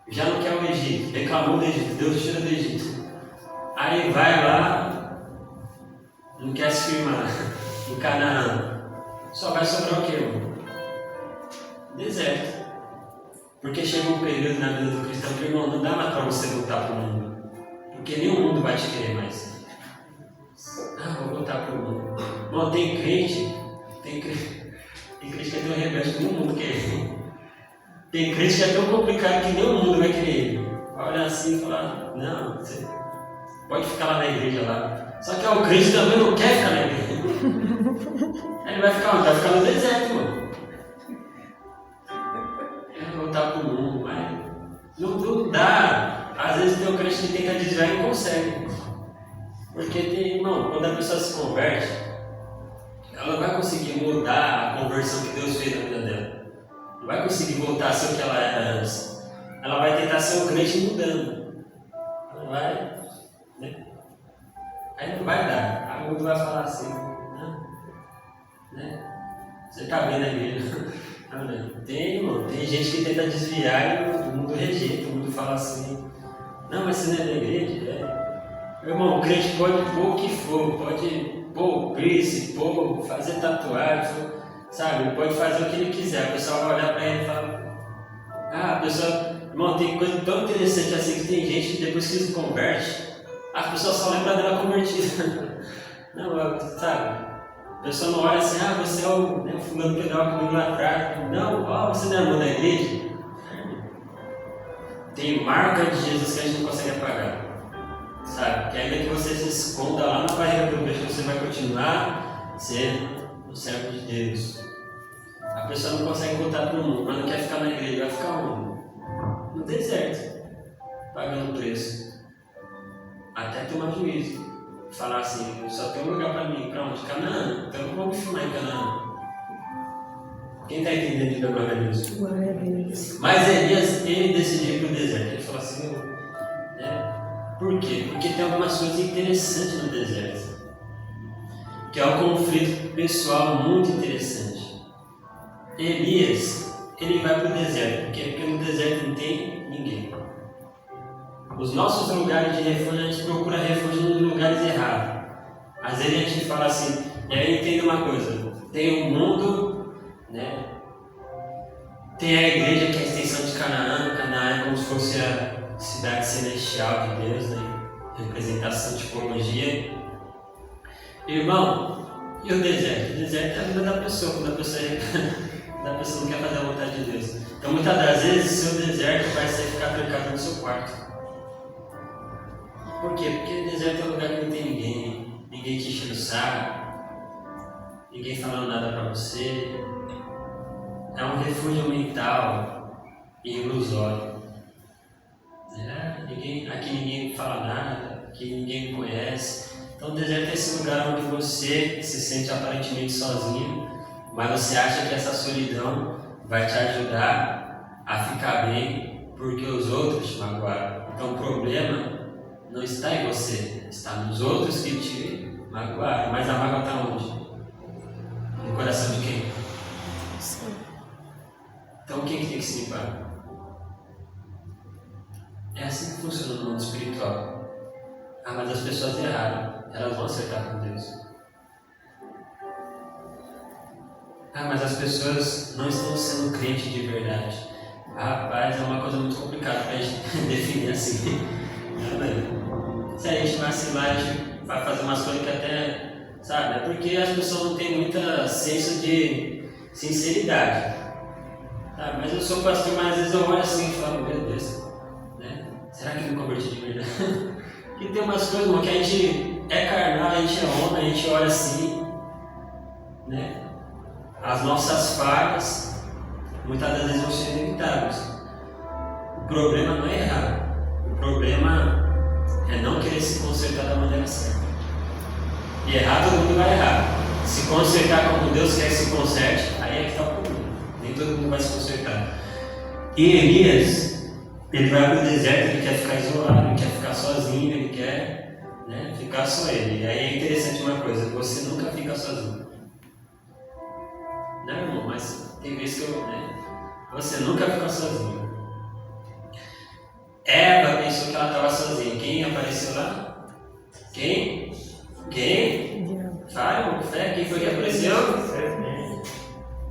já não quer o Egito, reclamou do Egito, Deus tira do Egito. Aí vai lá, não quer se firmar em Canaã. Só vai sobrar o quê, irmão? Deserto. Porque chega um período na vida do cristão que, irmão, não dá mais para você voltar para o mundo. Porque nenhum mundo vai te querer mais. Vou voltar para o mundo. Bom, tem crente que é tão rebelde que nenhum mundo quer ele. Tem crente que é tão complicado que nenhum mundo vai querer ele. Vai olhar assim e falar, não, você pode ficar lá na igreja lá. Só que o crente também não quer ficar na igreja. Aí ele vai ficar no deserto, mano. Voltar para o mundo, mas não dá. Às vezes tem um crente que tenta desviar e não consegue. Porque irmão, quando a pessoa se converte, ela não vai conseguir mudar a conversão que Deus fez na vida dela. Não vai conseguir voltar a ser o que ela era antes. Ela vai tentar ser um crente mudando. Não vai, Aí não vai dar. Aí o mundo vai falar assim, Você está vendo a igreja? Tem gente que tenta desviar e o mundo rejeita. O mundo fala assim, não, mas você não é da igreja? Meu irmão, o crente pode pôr o que for, pode pôr piercing, fazer tatuagem, sabe? Ele pode fazer o que ele quiser. A pessoa vai olhar para ele e falar, a pessoa, irmão, tem coisa tão interessante assim que tem gente que depois que se converte, as pessoas só lembram dela convertida. Não, sabe? A pessoa não olha assim, você é o fulano que andava comigo lá atrás. Não, você não é irmão da igreja. Tem marca de Jesus que a gente não consegue apagar. Sabe? Que ainda que você se esconda lá no barriga do peixe, você vai continuar sendo o servo de Deus. A pessoa não consegue voltar para o mundo, mas não quer ficar na igreja, vai ficar onde? No deserto, pagando preço. Até tomar juízo. Falar assim, só tem um lugar para mim, para onde? Canaã. Então não vou me filmar em Canaã. Quem está entendendo de glória a Deus? Glória a Deus. Mas Elias, ele decidiu ir para o deserto. Ele falou assim, né? Por quê? Porque tem algumas coisas interessantes no deserto. Que é um conflito pessoal muito interessante. Elias, ele vai para o deserto. Porque no deserto não tem ninguém. Os nossos lugares de refúgio, a gente procura refúgio nos lugares errados. Às vezes a gente fala assim, e aí entende uma coisa, tem o mundo, né? Tem a igreja que é a extensão de Canaã. Canaã é como se fosse a cidade celestial de Deus, né? Representação, tipologia. Irmão, e o deserto? O deserto é a vida da pessoa, quando a pessoa não quer fazer a vontade de Deus. Então muitas das vezes seu deserto vai ser ficar trancado no seu quarto. Por quê? Porque o deserto é um lugar que não tem ninguém te enchendo o saco, ninguém falando nada para você. É um refúgio mental e ilusório. Aqui ninguém fala nada, aqui ninguém conhece. Então o deserto é esse lugar onde você se sente aparentemente sozinho, mas você acha que essa solidão vai te ajudar a ficar bem porque os outros te magoaram. Então o problema não está em você, está nos outros que te magoaram. Mas a mágoa está onde? No coração de quem? Sim. Então quem que tem que se limpar? É assim que funciona no mundo espiritual. Ah, mas as pessoas erraram, elas vão acertar com Deus. Ah, mas as pessoas não estão sendo crentes de verdade. Rapaz, é uma coisa muito complicada para a gente definir assim. Se a gente vacilar, a gente vai fazer umas coisas que até, sabe, é porque as pessoas não têm muita senso de sinceridade. Tá, mas eu sou pastor, mas às vezes eu olho assim e falo, meu Deus, né? Será que eu me converti de verdade? Porque tem umas coisas, irmão, que a gente é carnal, a gente é homem, a gente olha assim, né? As nossas falhas, muitas das vezes vão ser inevitáveis. O problema não é errar, o problema é não querer se consertar da maneira certa. E errar, todo mundo vai errar. Se consertar como Deus quer que se conserte, aí é que está o problema. Nem todo mundo vai se consertar. E Elias, ele vai para o deserto, ele quer ficar isolado, ele quer ficar sozinho, ele quer, né, ficar só ele. E aí é interessante uma coisa, você nunca fica sozinho. Não, irmão, mas tem vezes que você nunca fica sozinho. Eva pensou que ela estava sozinha. Quem apareceu lá? Quem? Fala, irmão, fé. Quem foi que apareceu?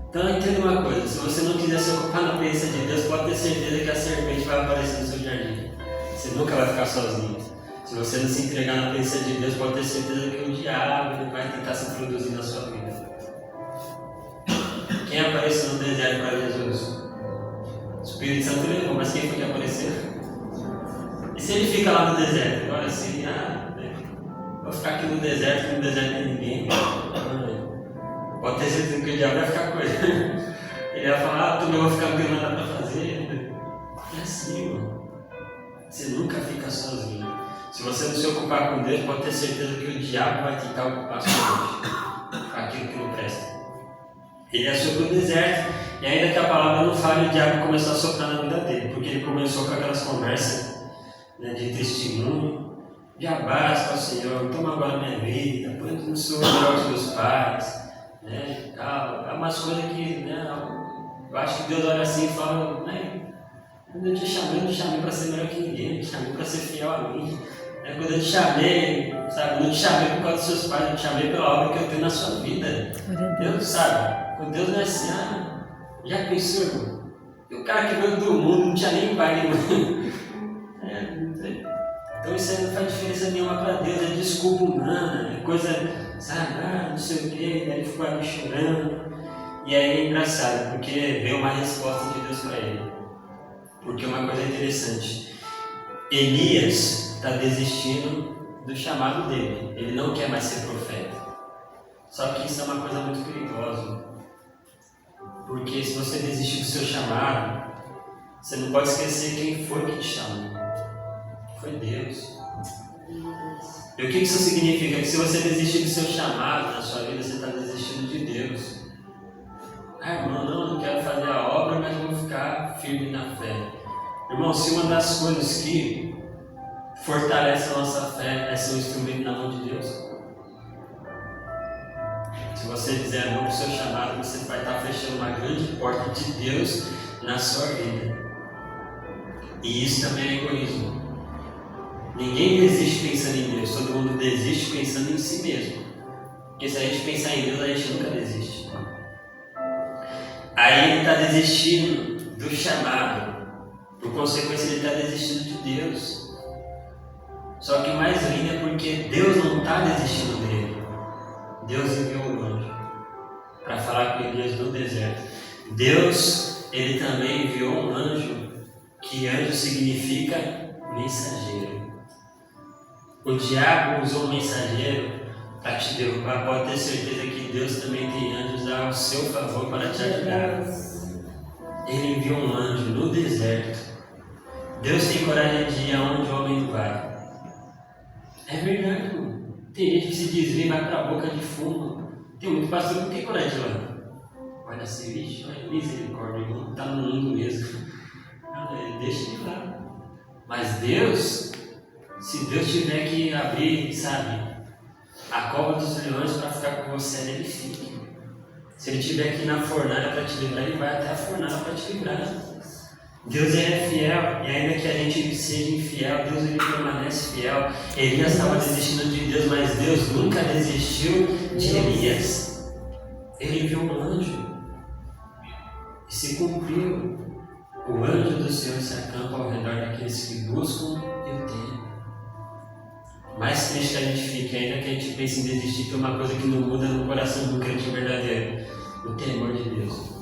Então entenda uma coisa, se você não quiser se ocupar na presença de Deus, pode ter certeza que a serpente vai aparecer no seu jardim. Você nunca vai ficar sozinho. Se você não se entregar na presença de Deus, pode ter certeza que o diabo vai tentar se introduzir na sua vida. Quem apareceu no deserto para Jesus? O Espírito Santo levou, mas quem foi que apareceu? E se ele fica lá no deserto? Olha assim, vou ficar aqui no deserto, que no deserto não tem ninguém. Pode ter certeza que o diabo vai ficar com ele. Ele vai falar, também vou ficar, não tenho nada para fazer. É assim, irmão. Você nunca fica sozinho. Se você não se ocupar com Deus, pode ter certeza que o diabo vai tentar ocupar sua mente. Aquilo que não presta. Ele achou para o deserto, e ainda que a palavra não fale, o diabo começou a soprar na vida dele, porque ele começou com aquelas conversas, né, de testemunho, de abraço para o Senhor, toma agora minha vida, põe no Senhor melhor os meus pais, né, tal. É umas coisas que, né, eu acho que Deus olha assim e fala, né, quando eu te chamei, eu te chamei para ser melhor que ninguém, eu te chamei para ser fiel a mim. Quando eu te chamei, sabe, eu não te chamei por causa dos seus pais, eu te chamei pela obra que eu tenho na sua vida. Deus sabe, quando Deus não é assim, já pensou, irmão? O cara que veio do mundo não tinha nem pai nem mãe. Então isso aí não faz diferença nenhuma para Deus, é desculpa humana, é coisa, sabe, não sei o quê, daí ele ficou ali chorando. E aí é engraçado, porque veio uma resposta de Deus para ele. Porque uma coisa interessante, Elias está desistindo do chamado dele, ele não quer mais ser profeta. Só que isso é uma coisa muito perigosa, porque se você desistir do seu chamado, você não pode esquecer quem foi que te chamou. Foi Deus. E o que isso significa? Que se você desistir do seu chamado na sua vida, você está desistindo de Deus. Irmão, na fé. Irmão, se uma das coisas que fortalece a nossa fé é ser um instrumento na mão de Deus. Se você dizer não para o seu chamado, você vai estar fechando uma grande porta de Deus na sua vida. E isso também é egoísmo. Ninguém desiste pensando em Deus, todo mundo desiste pensando em si mesmo. Porque se a gente pensar em Deus, a gente nunca desiste. Aí ele está desistindo do chamado. Por consequência, ele está desistindo de Deus. Só que o mais lindo é porque Deus não está desistindo dele. Deus enviou um anjo para falar com Elias no deserto. Deus, ele também enviou um anjo, que anjo significa mensageiro. O diabo usou um mensageiro para te derrubar. Pode ter certeza que Deus também tem anjos ao seu favor para te ajudar. Ele enviou um anjo no deserto. Deus tem coragem de ir aonde o homem vai. É verdade, irmão. Tem gente que se desvia e vai para a boca de fumo. Tem muito pastor que não tem coragem de ir lá. Olha assim, vixe, olha, misericórdia, irmão, está no mundo mesmo. Deixa ele lá. Mas Deus, se Deus tiver que abrir, sabe, a cova dos leões para ficar com você, ele fica. Se ele tiver que ir na fornalha para te livrar, ele vai até a fornalha para te livrar. Deus é fiel, e ainda que a gente seja infiel, Deus ele permanece fiel. Elias estava desistindo de Deus, mas Deus nunca desistiu de Elias. Ele enviou um anjo e se cumpriu. O anjo do Senhor se acampa ao redor daqueles que buscam e o temem. Mais triste que a gente fica, ainda que a gente pense em desistir, tem uma coisa que não muda no coração do crente verdadeiro: o temor de Deus.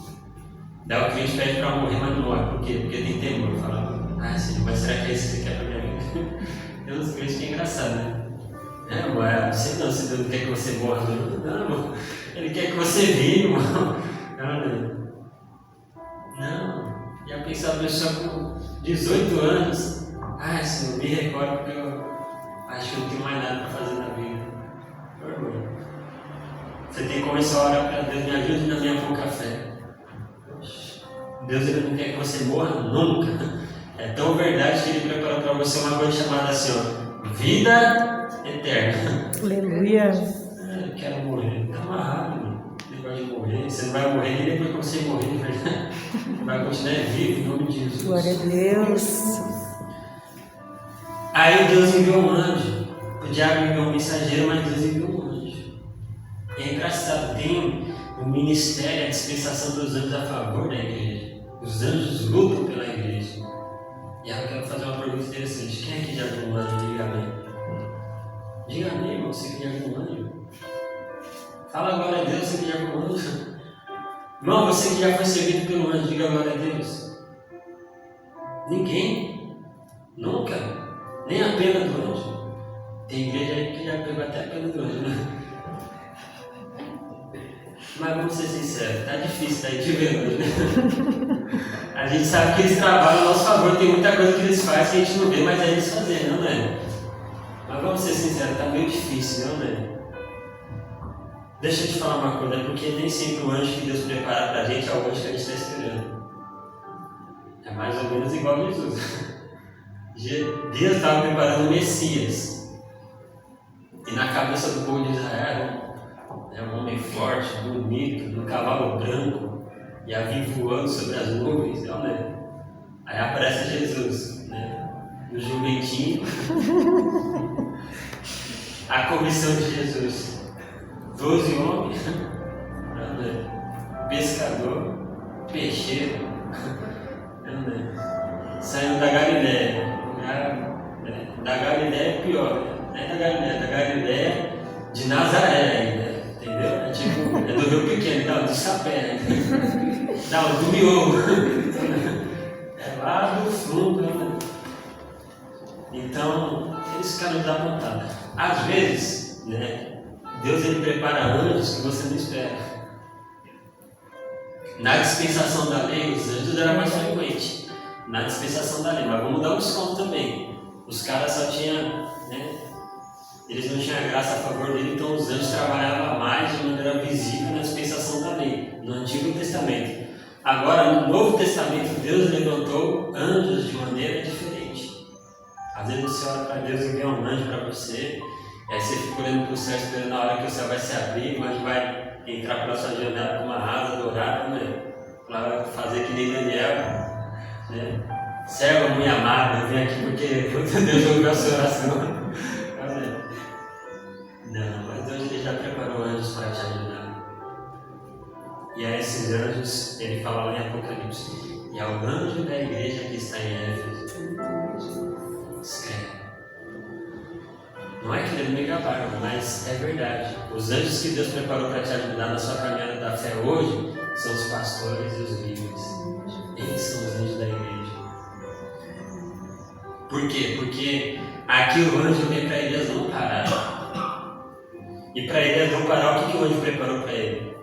Daí o crente pede para morrer, mas não morre. Por quê? Porque tem temor. Fala, Senhor, mas será que é isso que você quer para minha vida? Tem uns crentes que é engraçado, né? Não sei não, se Deus não quer que você morra. Não, Ele quer que você viva, irmão. Não. Já pensava a pessoa com 18 anos. Senhor, me recordo porque eu acho que eu não tenho mais nada para fazer na vida. Você tem que começar a orar para Deus, me ajude na minha pouca fé. Deus ele não quer que você morra nunca. É tão verdade que ele preparou para você uma coisa chamada assim, vida eterna. Aleluia. Eu quero morrer. Está amarrado, irmão. Ele vai morrer. Você não vai morrer nem depois que você morrer, de verdade. Vai continuar vivo em nome de Jesus. Glória a Deus. Aí Deus enviou um anjo. O diabo enviou um mensageiro, mas Deus enviou um anjo. E é engraçado, tem o ministério, a dispensação dos anjos a favor da igreja. Os anjos lutam pela igreja. E aí eu quero fazer uma pergunta interessante. Quem aqui já viu um anjo? Diga amém. Diga amém, irmão, você que já viu um anjo. Fala glória a Deus, você que já viu um anjo. Irmão, você que já foi servido pelo anjo, diga glória a Deus. Ninguém. Nunca. Nem a pena do anjo. Tem igreja aí que já pegou até a pena do anjo, né? Mas vamos ser sinceros, está difícil daí de ver hoje, né? A gente sabe que eles trabalham a nosso favor, tem muita coisa que eles fazem que a gente não vê, mas é eles fazendo, não é? Mas vamos ser sinceros, está meio difícil, não é? Deixa eu te falar uma coisa, porque nem sempre o anjo que Deus prepara para a gente é o anjo que a gente está esperando. É mais ou menos igual a Jesus. Deus estava preparando o Messias. E na cabeça do povo de Israel, um homem forte, bonito, num cavalo branco, e a vir voando sobre as nuvens, né? Aí aparece Jesus, né? No jumentinho, a comissão de Jesus, 12 homens, né? Pescador, peixeiro, né? Saindo da Galiléia, da Galiléia é pior, não é da Galiléia de Nazaré ainda. Entendeu? É tipo, é do Rio Pequeno, não, do Sapé, não, do Miolo, é lá do fundo, né? Então, eles ficaram desapontados. Às vezes, né, Deus ele prepara anjos que você não espera. Na dispensação da lei, os anjos eram mais frequentes. Na dispensação da lei, mas vamos dar um desconto também. Os caras só tinham, né? Eles não tinham graça a favor dele, então os anjos trabalhavam mais de maneira visível na dispensação da lei, no Antigo Testamento. Agora, no Novo Testamento, Deus levantou anjos de maneira diferente. Às vezes você ora para Deus e envia um anjo para você, e aí você fica olhando para o céu, esperando na hora que o céu vai se abrir, o anjo vai entrar pela sua janela com uma asa dourada, né? Para fazer que nem Daniel, né? Serva muito amada, eu vim aqui porque Deus ouviu a sua oração. Não, mas Deus ele já preparou anjos para te ajudar. E a esses anjos, ele fala lá em Apocalipse, e ao anjo da igreja que está em Éfeso, escreve. Não é que ele me gabaram, mas é verdade. Os anjos que Deus preparou para te ajudar na sua caminhada da fé hoje são os pastores e os líderes. Eles são os anjos da igreja. Por quê? Porque aqui o anjo vem para Elias não parar. E para Elias não parar, o que o anjo preparou para ele?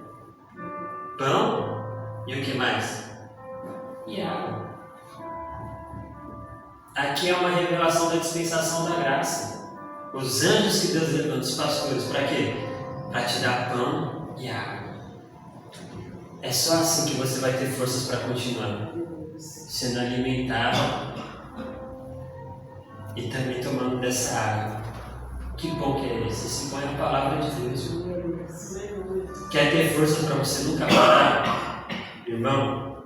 Pão e o que mais? E água. Aqui é uma revelação da dispensação da graça. Os anjos que Deus levanta, os pastores, para quê? Para te dar pão e água. É só assim que você vai ter forças para continuar sendo alimentado e também tomando dessa água. Que bom que é esse? Esse pão é a palavra de Deus. Quer ter forças para você nunca parar? Irmão,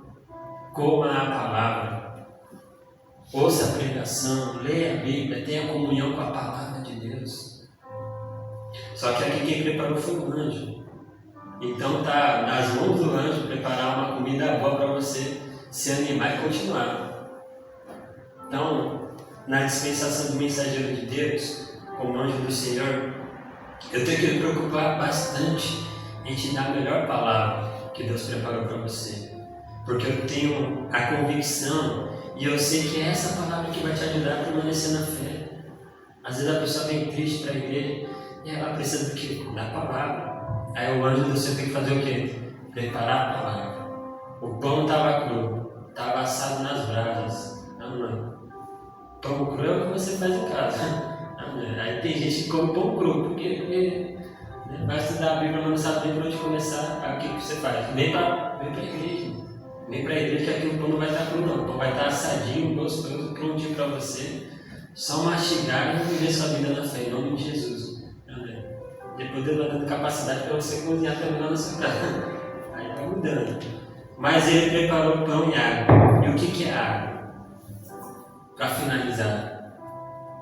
coma a palavra. Ouça a pregação, leia a Bíblia, tenha comunhão com a palavra de Deus. Só que aqui quem preparou foi o anjo. Então está nas mãos do anjo preparar uma comida boa para você se animar e continuar. Então, na dispensação do mensageiro de Deus, como anjo do Senhor, eu tenho que me preocupar bastante em te dar a melhor palavra que Deus preparou para você. Porque eu tenho a convicção e eu sei que é essa palavra que vai te ajudar a permanecer na fé. Às vezes a pessoa vem triste para a igreja e ela precisa do quê? Da palavra. Aí o anjo do Senhor tem que fazer o quê? Preparar a palavra. O pão estava cru, estava assado nas brasas. Não. Pão cru é o que você faz em casa. Aí tem gente que come pão cru, porque vai estudar a Bíblia, mas não sabe nem por onde começar. Aí o que você faz? Vem para a igreja. Vem para a igreja que aqui o pão não vai estar cru, não. O pão vai estar assadinho, gostoso, prontinho para você. Só mastigar e viver sua vida na fé, em nome de Jesus. Depois Deus vai dando capacidade para você cozinhar também lá na sua casa. Aí vai mudando. Mas ele preparou pão e água. E o que é água? Para finalizar.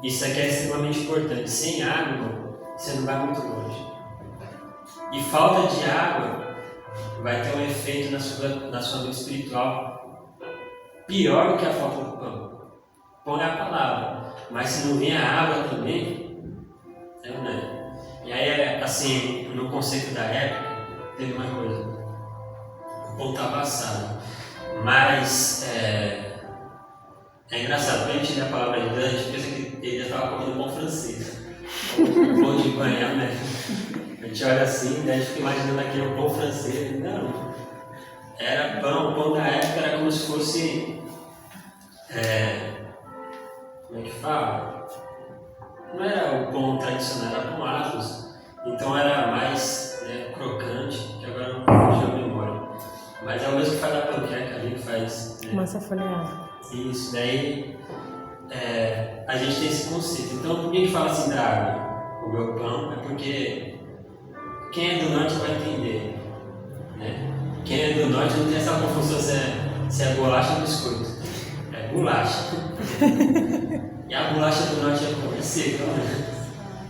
Isso aqui é extremamente importante. Sem água, você não vai muito longe. E falta de água vai ter um efeito na sua vida espiritual pior do que a falta do pão. Pão é a palavra. Mas se não vem a água também, não é. E aí, assim, no conceito da época, teve uma coisa. O pão estava assado. Mas é engraçado, quando a gente lê a palavra de Deus, a gente pensa que ele estava comendo pão francês. Pão de banhar, né? A gente olha assim, daí a gente fica imaginando aquele pão francês. Não. Era pão, o pão da época era como se fosse. Como é que fala? Não era o pão tradicional, era pão Atos. Então era mais crocante, que agora eu não fugiu a memória. Mas é o mesmo que faz a panqueca ali, que faz. Massa folhada. Isso, daí a gente tem esse conceito. Então por que fala assim da água? O meu pão é porque quem é do norte vai entender. Né? Quem é do norte não tem essa confusão se é bolacha ou biscoito. É bolacha. E a bolacha do norte é seca, né?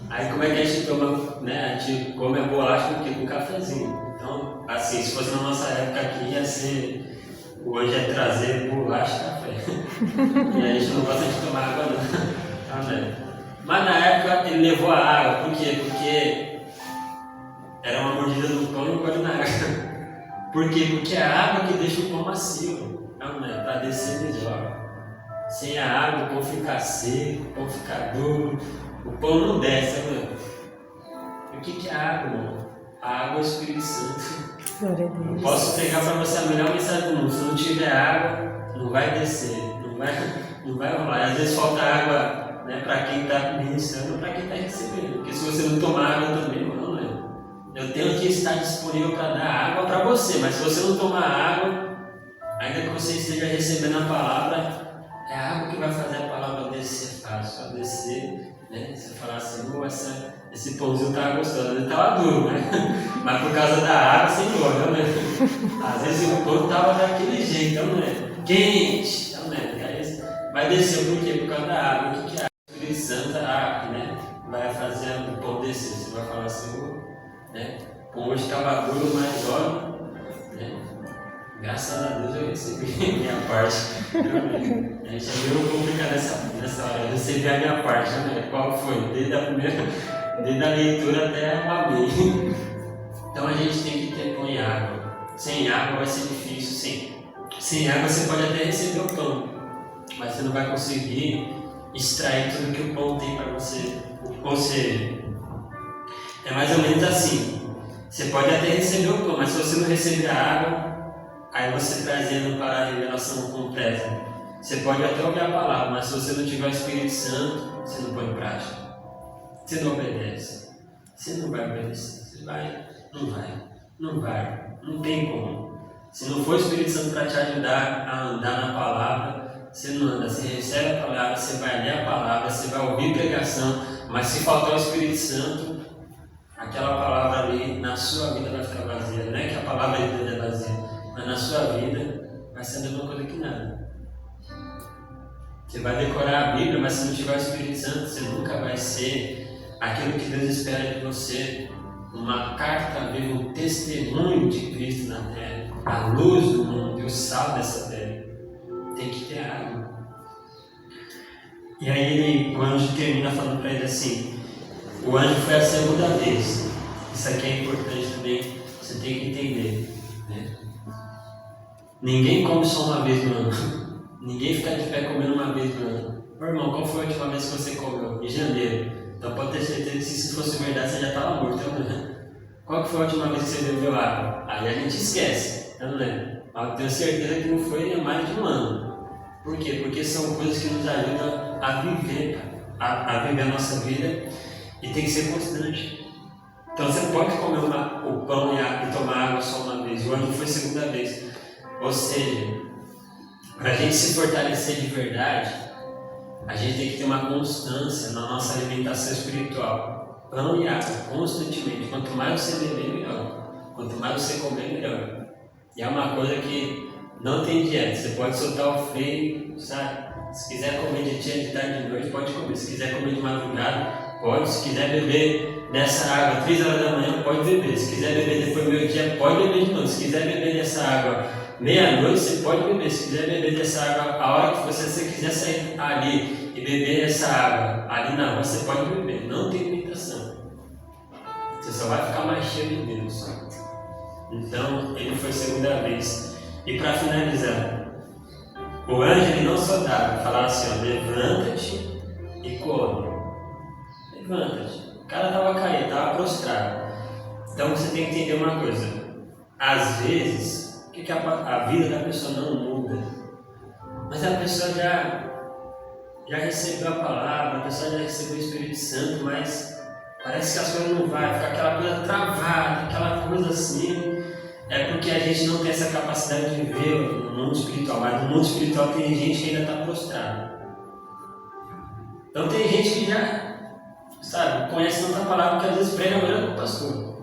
Aí como é que a gente toma, né? A gente come a bolacha com cafezinho. Então, assim, se fosse na nossa época aqui, ia ser... Hoje é trazer bolacha e café. E a gente não gosta de tomar água não. Mas na época ele levou a água, por quê? Porque era uma mordida do pão e um gole na água. Por quê? Porque é a água que deixa o pão macio, para descer melhor. Sem a água, o pão fica seco, o pão fica duro, o pão não desce, né? O que é a água, irmão? A água é o Espírito Santo. Eu posso pegar para você a melhor mensagem do mundo. Se não tiver água, não vai descer, não vai rolar. E às vezes falta água, né, para quem está ministrando ou para quem está recebendo. Porque se você não tomar água também, não é. Eu tenho que estar disponível para dar água para você, mas se você não tomar água, Ainda que você esteja recebendo a palavra, é a água que vai fazer a palavra descer fácil. Só descer, né? Você falar assim, esse pãozinho estava gostoso, ele estava duro, né? Mas por causa da água você engorda, né? Às vezes o pão estava daquele jeito, então, né? Quente, então, né? Aí vai descer por quê? Por causa da água. O que é a água? O Espírito Santo, a água, né? Vai fazer o pão descer. Você vai falar assim, né? O pão hoje estava duro, mas olha, né? Graças a Deus eu recebi a minha parte. A gente é meio complicado nessa hora. Eu recebi a minha parte, né? Qual foi? Desde a leitura até o amém. Então a gente tem que ter pão e água. Sem água vai ser difícil, sim. Sem água você pode até receber o pão, mas você não vai conseguir extrair tudo que o pão tem para você. Ou seja, é mais ou menos assim. Você pode até receber o pão, mas se você não receber a água, aí você trazendo para a revelação completa. Você pode até ouvir a palavra, mas se você não tiver o Espírito Santo, você não põe em prática. Você não obedece. Você não vai obedecer. Você vai, não vai, não vai, não tem como. Se não for o Espírito Santo para te ajudar a andar na palavra, você não anda. Você recebe a palavra, você vai ler a palavra, você vai ouvir pregação, mas se faltar o Espírito Santo, aquela palavra ali na sua vida vai ficar vazia. Não é que a palavra de Deus é vazia, mas na sua vida vai ser a mesma coisa que nada. Você vai decorar a Bíblia, mas se não tiver o Espírito Santo, você nunca vai ser aquilo que Deus espera de você. Uma carta viva, um testemunho de Cristo na terra, a luz do mundo e o sal dessa terra. Tem que ter água. E aí o anjo termina falando para ele assim, o anjo foi a segunda vez. Isso aqui é importante também, você tem que entender, né? Ninguém come só uma vez no ano. Ninguém fica de pé comendo uma vez no ano. Meu irmão, qual foi a última vez que você comeu? Em janeiro. Então pode ter certeza que se isso fosse verdade, você já estava morto. Qual que foi a última vez que você bebeu água? Aí a gente esquece, eu não lembro. Mas eu tenho certeza que não foi há mais de um ano. Por quê? Porque são coisas que nos ajudam a viver, a viver a nossa vida, e tem que ser constante. Então você pode comer o pão e tomar água só uma vez. O anjo foi a segunda vez. Ou seja, para a gente se fortalecer de verdade, a gente tem que ter uma constância na nossa alimentação espiritual. Pão e água, constantemente. Quanto mais você beber, melhor. Quanto mais você comer, melhor. E é uma coisa que não tem dieta. Você pode soltar o freio, sabe? Se quiser comer de dia, de tarde, de noite, pode comer. Se quiser comer de madrugada, pode. Se quiser beber dessa água 3 horas da manhã, pode beber. Se quiser beber depois do meio-dia, pode beber de novo. Se quiser beber dessa água meia-noite, você pode beber. Se quiser beber dessa água a hora que você quiser sair ali e beber essa água ali na rua, você pode beber. Não tem limitação. Você só vai ficar mais cheio de Deus. Então, ele foi a segunda vez. E para finalizar, o anjo ele não só dava, falava assim, ó, levanta-te e come. Levanta-te. O cara estava caído, estava prostrado. Então você tem que entender uma coisa. Às vezes, que a vida da pessoa não muda. Mas a pessoa já recebeu a palavra, a pessoa já recebeu o Espírito Santo, mas parece que as coisas não vão, fica aquela coisa travada, aquela coisa assim. É porque a gente não tem essa capacidade de ver no mundo espiritual, mas no mundo espiritual tem gente que ainda está prostrada. Então tem gente que já, sabe, conhece tanta palavra que às vezes prega melhor que o pastor.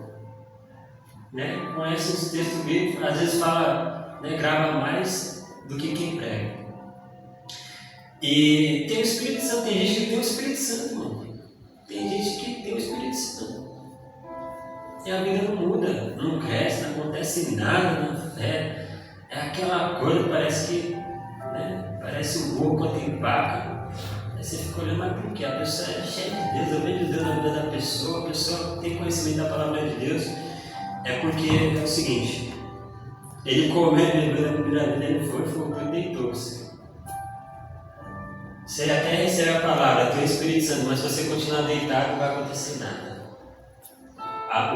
Né? Conhece os textos bíblicos, às vezes fala, né, grava mais do que quem prega. E tem o Espírito Santo, tem gente que tem o Espírito Santo, irmão. Tem gente que tem o Espírito Santo. E a vida não muda, não cresce, não acontece nada na fé. É aquela coisa, parece que, né, parece um burro quando tem vaca. Aí você fica olhando, mas por quê? A pessoa é cheia de Deus, eu vejo Deus na vida da pessoa, a pessoa tem conhecimento da palavra de Deus. É porque é o seguinte, ele comeu e bebeu na primeira vida, ele foi e deitou-se. Você até recebe a palavra, tem o Espírito Santo, mas se você continuar deitado, não vai acontecer nada.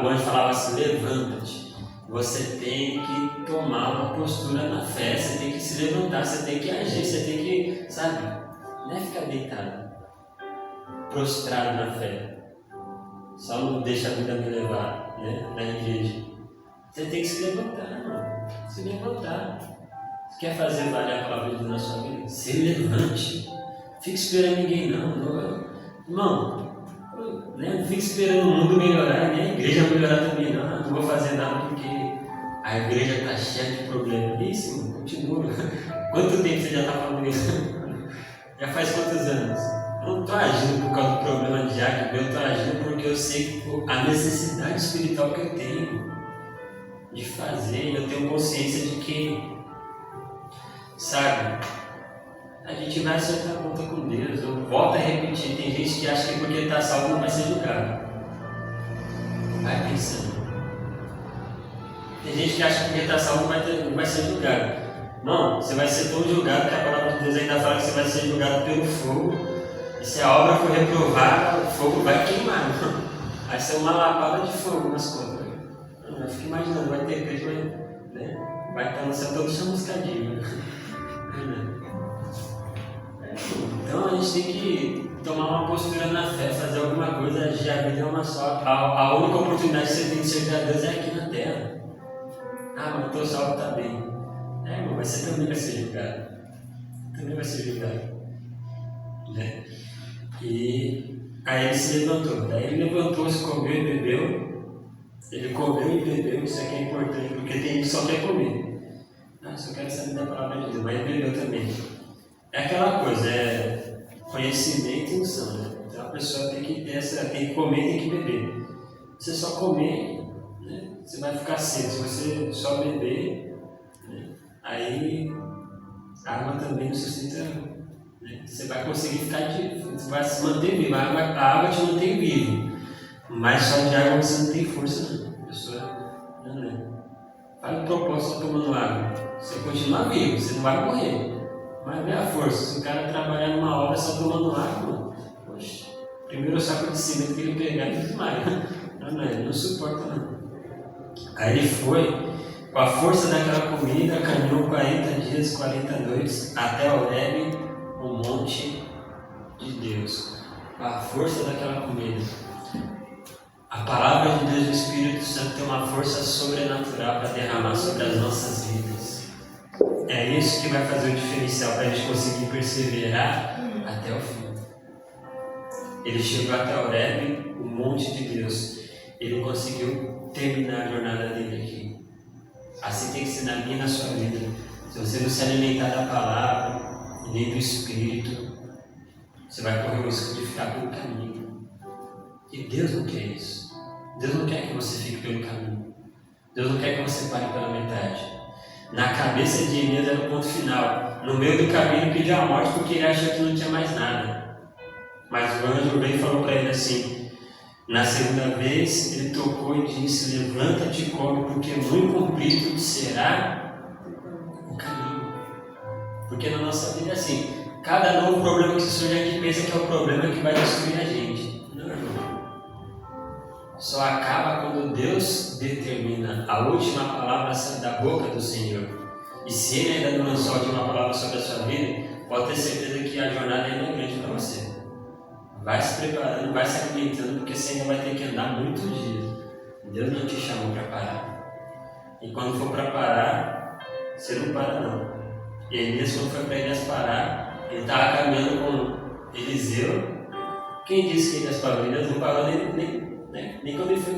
O anjo falava assim, levanta-te. Você tem que tomar uma postura na fé, você tem que se levantar, você tem que agir, você tem que, sabe, não é ficar deitado, prostrado na fé. Só não deixa a vida me levar, né, na igreja. Você tem que se levantar, irmão. Se levantar. Quer fazer valer a palavra de Deus na sua vida? Se levante. Fique esperando ninguém, não. Irmão, não fique esperando o mundo melhorar, nem a igreja melhorar também, não. Não vou fazer nada porque a igreja está cheia de problemas. Isso, irmão, continua. Quanto tempo você já está falando isso? Já faz quantos anos? Eu não estou agindo por causa do problema diário, eu estou agindo porque eu sei a necessidade espiritual que eu tenho de fazer. Eu tenho consciência de que, sabe, a gente vai acertar a conta com Deus. Eu volto a repetir, tem gente que acha que porque está salvo não vai ser julgado. Vai pensando. Tem gente que acha que porque está salvo não vai ser julgado. Não, você vai ser tão julgado que a palavra de Deus ainda fala que você vai ser julgado pelo fogo. E se a obra for reprovada, o fogo vai queimar. Vai ser uma lapada de fogo nas contas. Eu fico imaginando, vai ter crente, né? Vai estar no céu todo chamuscadinho. Então a gente tem que tomar uma postura na fé, fazer alguma coisa, agir. A vida é uma só. A única oportunidade que você tem de servir a Deus é aqui na terra. Ah, mas o teu salvo está bem. Irmão, mas você também vai ser julgado. Também vai ser julgado. Né? E aí ele se levantou. Daí ele levantou-se, comeu e bebeu. Ele comeu e bebeu, isso aqui é importante, porque tem gente que só quer comer. Só quero saber da palavra de Deus, mas ele bebeu também. É aquela coisa, é conhecimento e unção, né? Então a pessoa tem que tem que comer e tem que beber. Se você só comer, né, você vai ficar seco. Se você só beber, né, aí a água também não sustenta, né? Você vai conseguir você vai se manter vivo. A água te mantém vivo, mas só de água você não tem força, não. A pessoa não é. Faz o propósito tomando água. Você continua vivo, você não vai morrer. Mas não é a força. Se o cara trabalhar numa obra só tomando água, poxa, primeiro o saco de cimento que ele pegar e desmaia. Ele não suporta, não. Aí ele foi, com a força daquela comida, caminhou 40 dias, 40 noites, até Horebe, o monte de Deus. Com a força daquela comida. A palavra de Deus e o Espírito Santo tem uma força sobrenatural para derramar sobre as nossas vidas. É isso que vai fazer o diferencial para a gente conseguir perseverar até o fim. Ele chegou até Horebe, o monte de Deus. Ele conseguiu terminar a jornada dele aqui. Assim tem que ser na minha e na sua vida. Se você não se alimentar da palavra, nem do Espírito, você vai correr o risco de ficar pelo caminho. E Deus não quer isso. Deus não quer que você fique pelo caminho. Deus não quer que você pare pela metade. Na cabeça de Elias era o ponto final. No meio do caminho pediu a morte porque ele achou que não tinha mais nada. Mas o anjo veio e falou para ele assim. Na segunda vez ele tocou e disse: levanta-te e come, porque muito comprido será o caminho. Porque na nossa vida é assim. Cada novo problema que surge, a gente pensa que é o problema que vai destruir a gente. Não, irmão. Só acaba quando Deus determina a última palavra sair da boca do Senhor. E se Ele ainda não lançou a última palavra sobre a sua vida, pode ter certeza que a jornada ainda é grande para você. Vai se preparando, vai se alimentando, porque você ainda vai ter que andar muitos dias. Deus não te chamou para parar. E quando for para parar, você não para não. E Elias, quando foi para Elias parar, ele estava caminhando com Eliseu. Quem disse que Elias parou? Elias não parou nem quando ele foi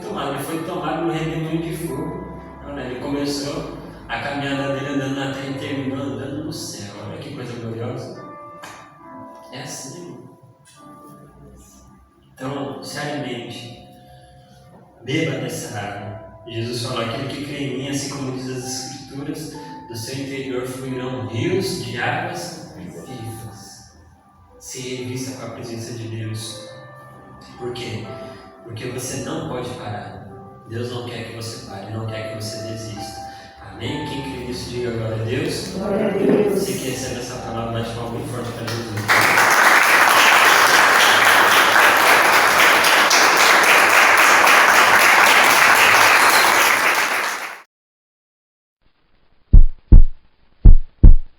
tomado no redemoinho de fogo. Ele começou a caminhada dele andando na terra e terminou andando no céu. Olha que coisa gloriosa. É assim. Então, se alimente. Beba dessa água. Jesus falou: aquele que crê em mim, assim como diz as Escrituras, do seu interior fluirão rios de águas vivas. Se revista com a presença de Deus. Por quê? Porque você não pode parar. Deus não quer que você pare, não quer que você desista. Amém? Quem crê nisso, diga glória a Deus. Glória a Deus. Se quer receber essa palavra, bate palma bem forte para Jesus.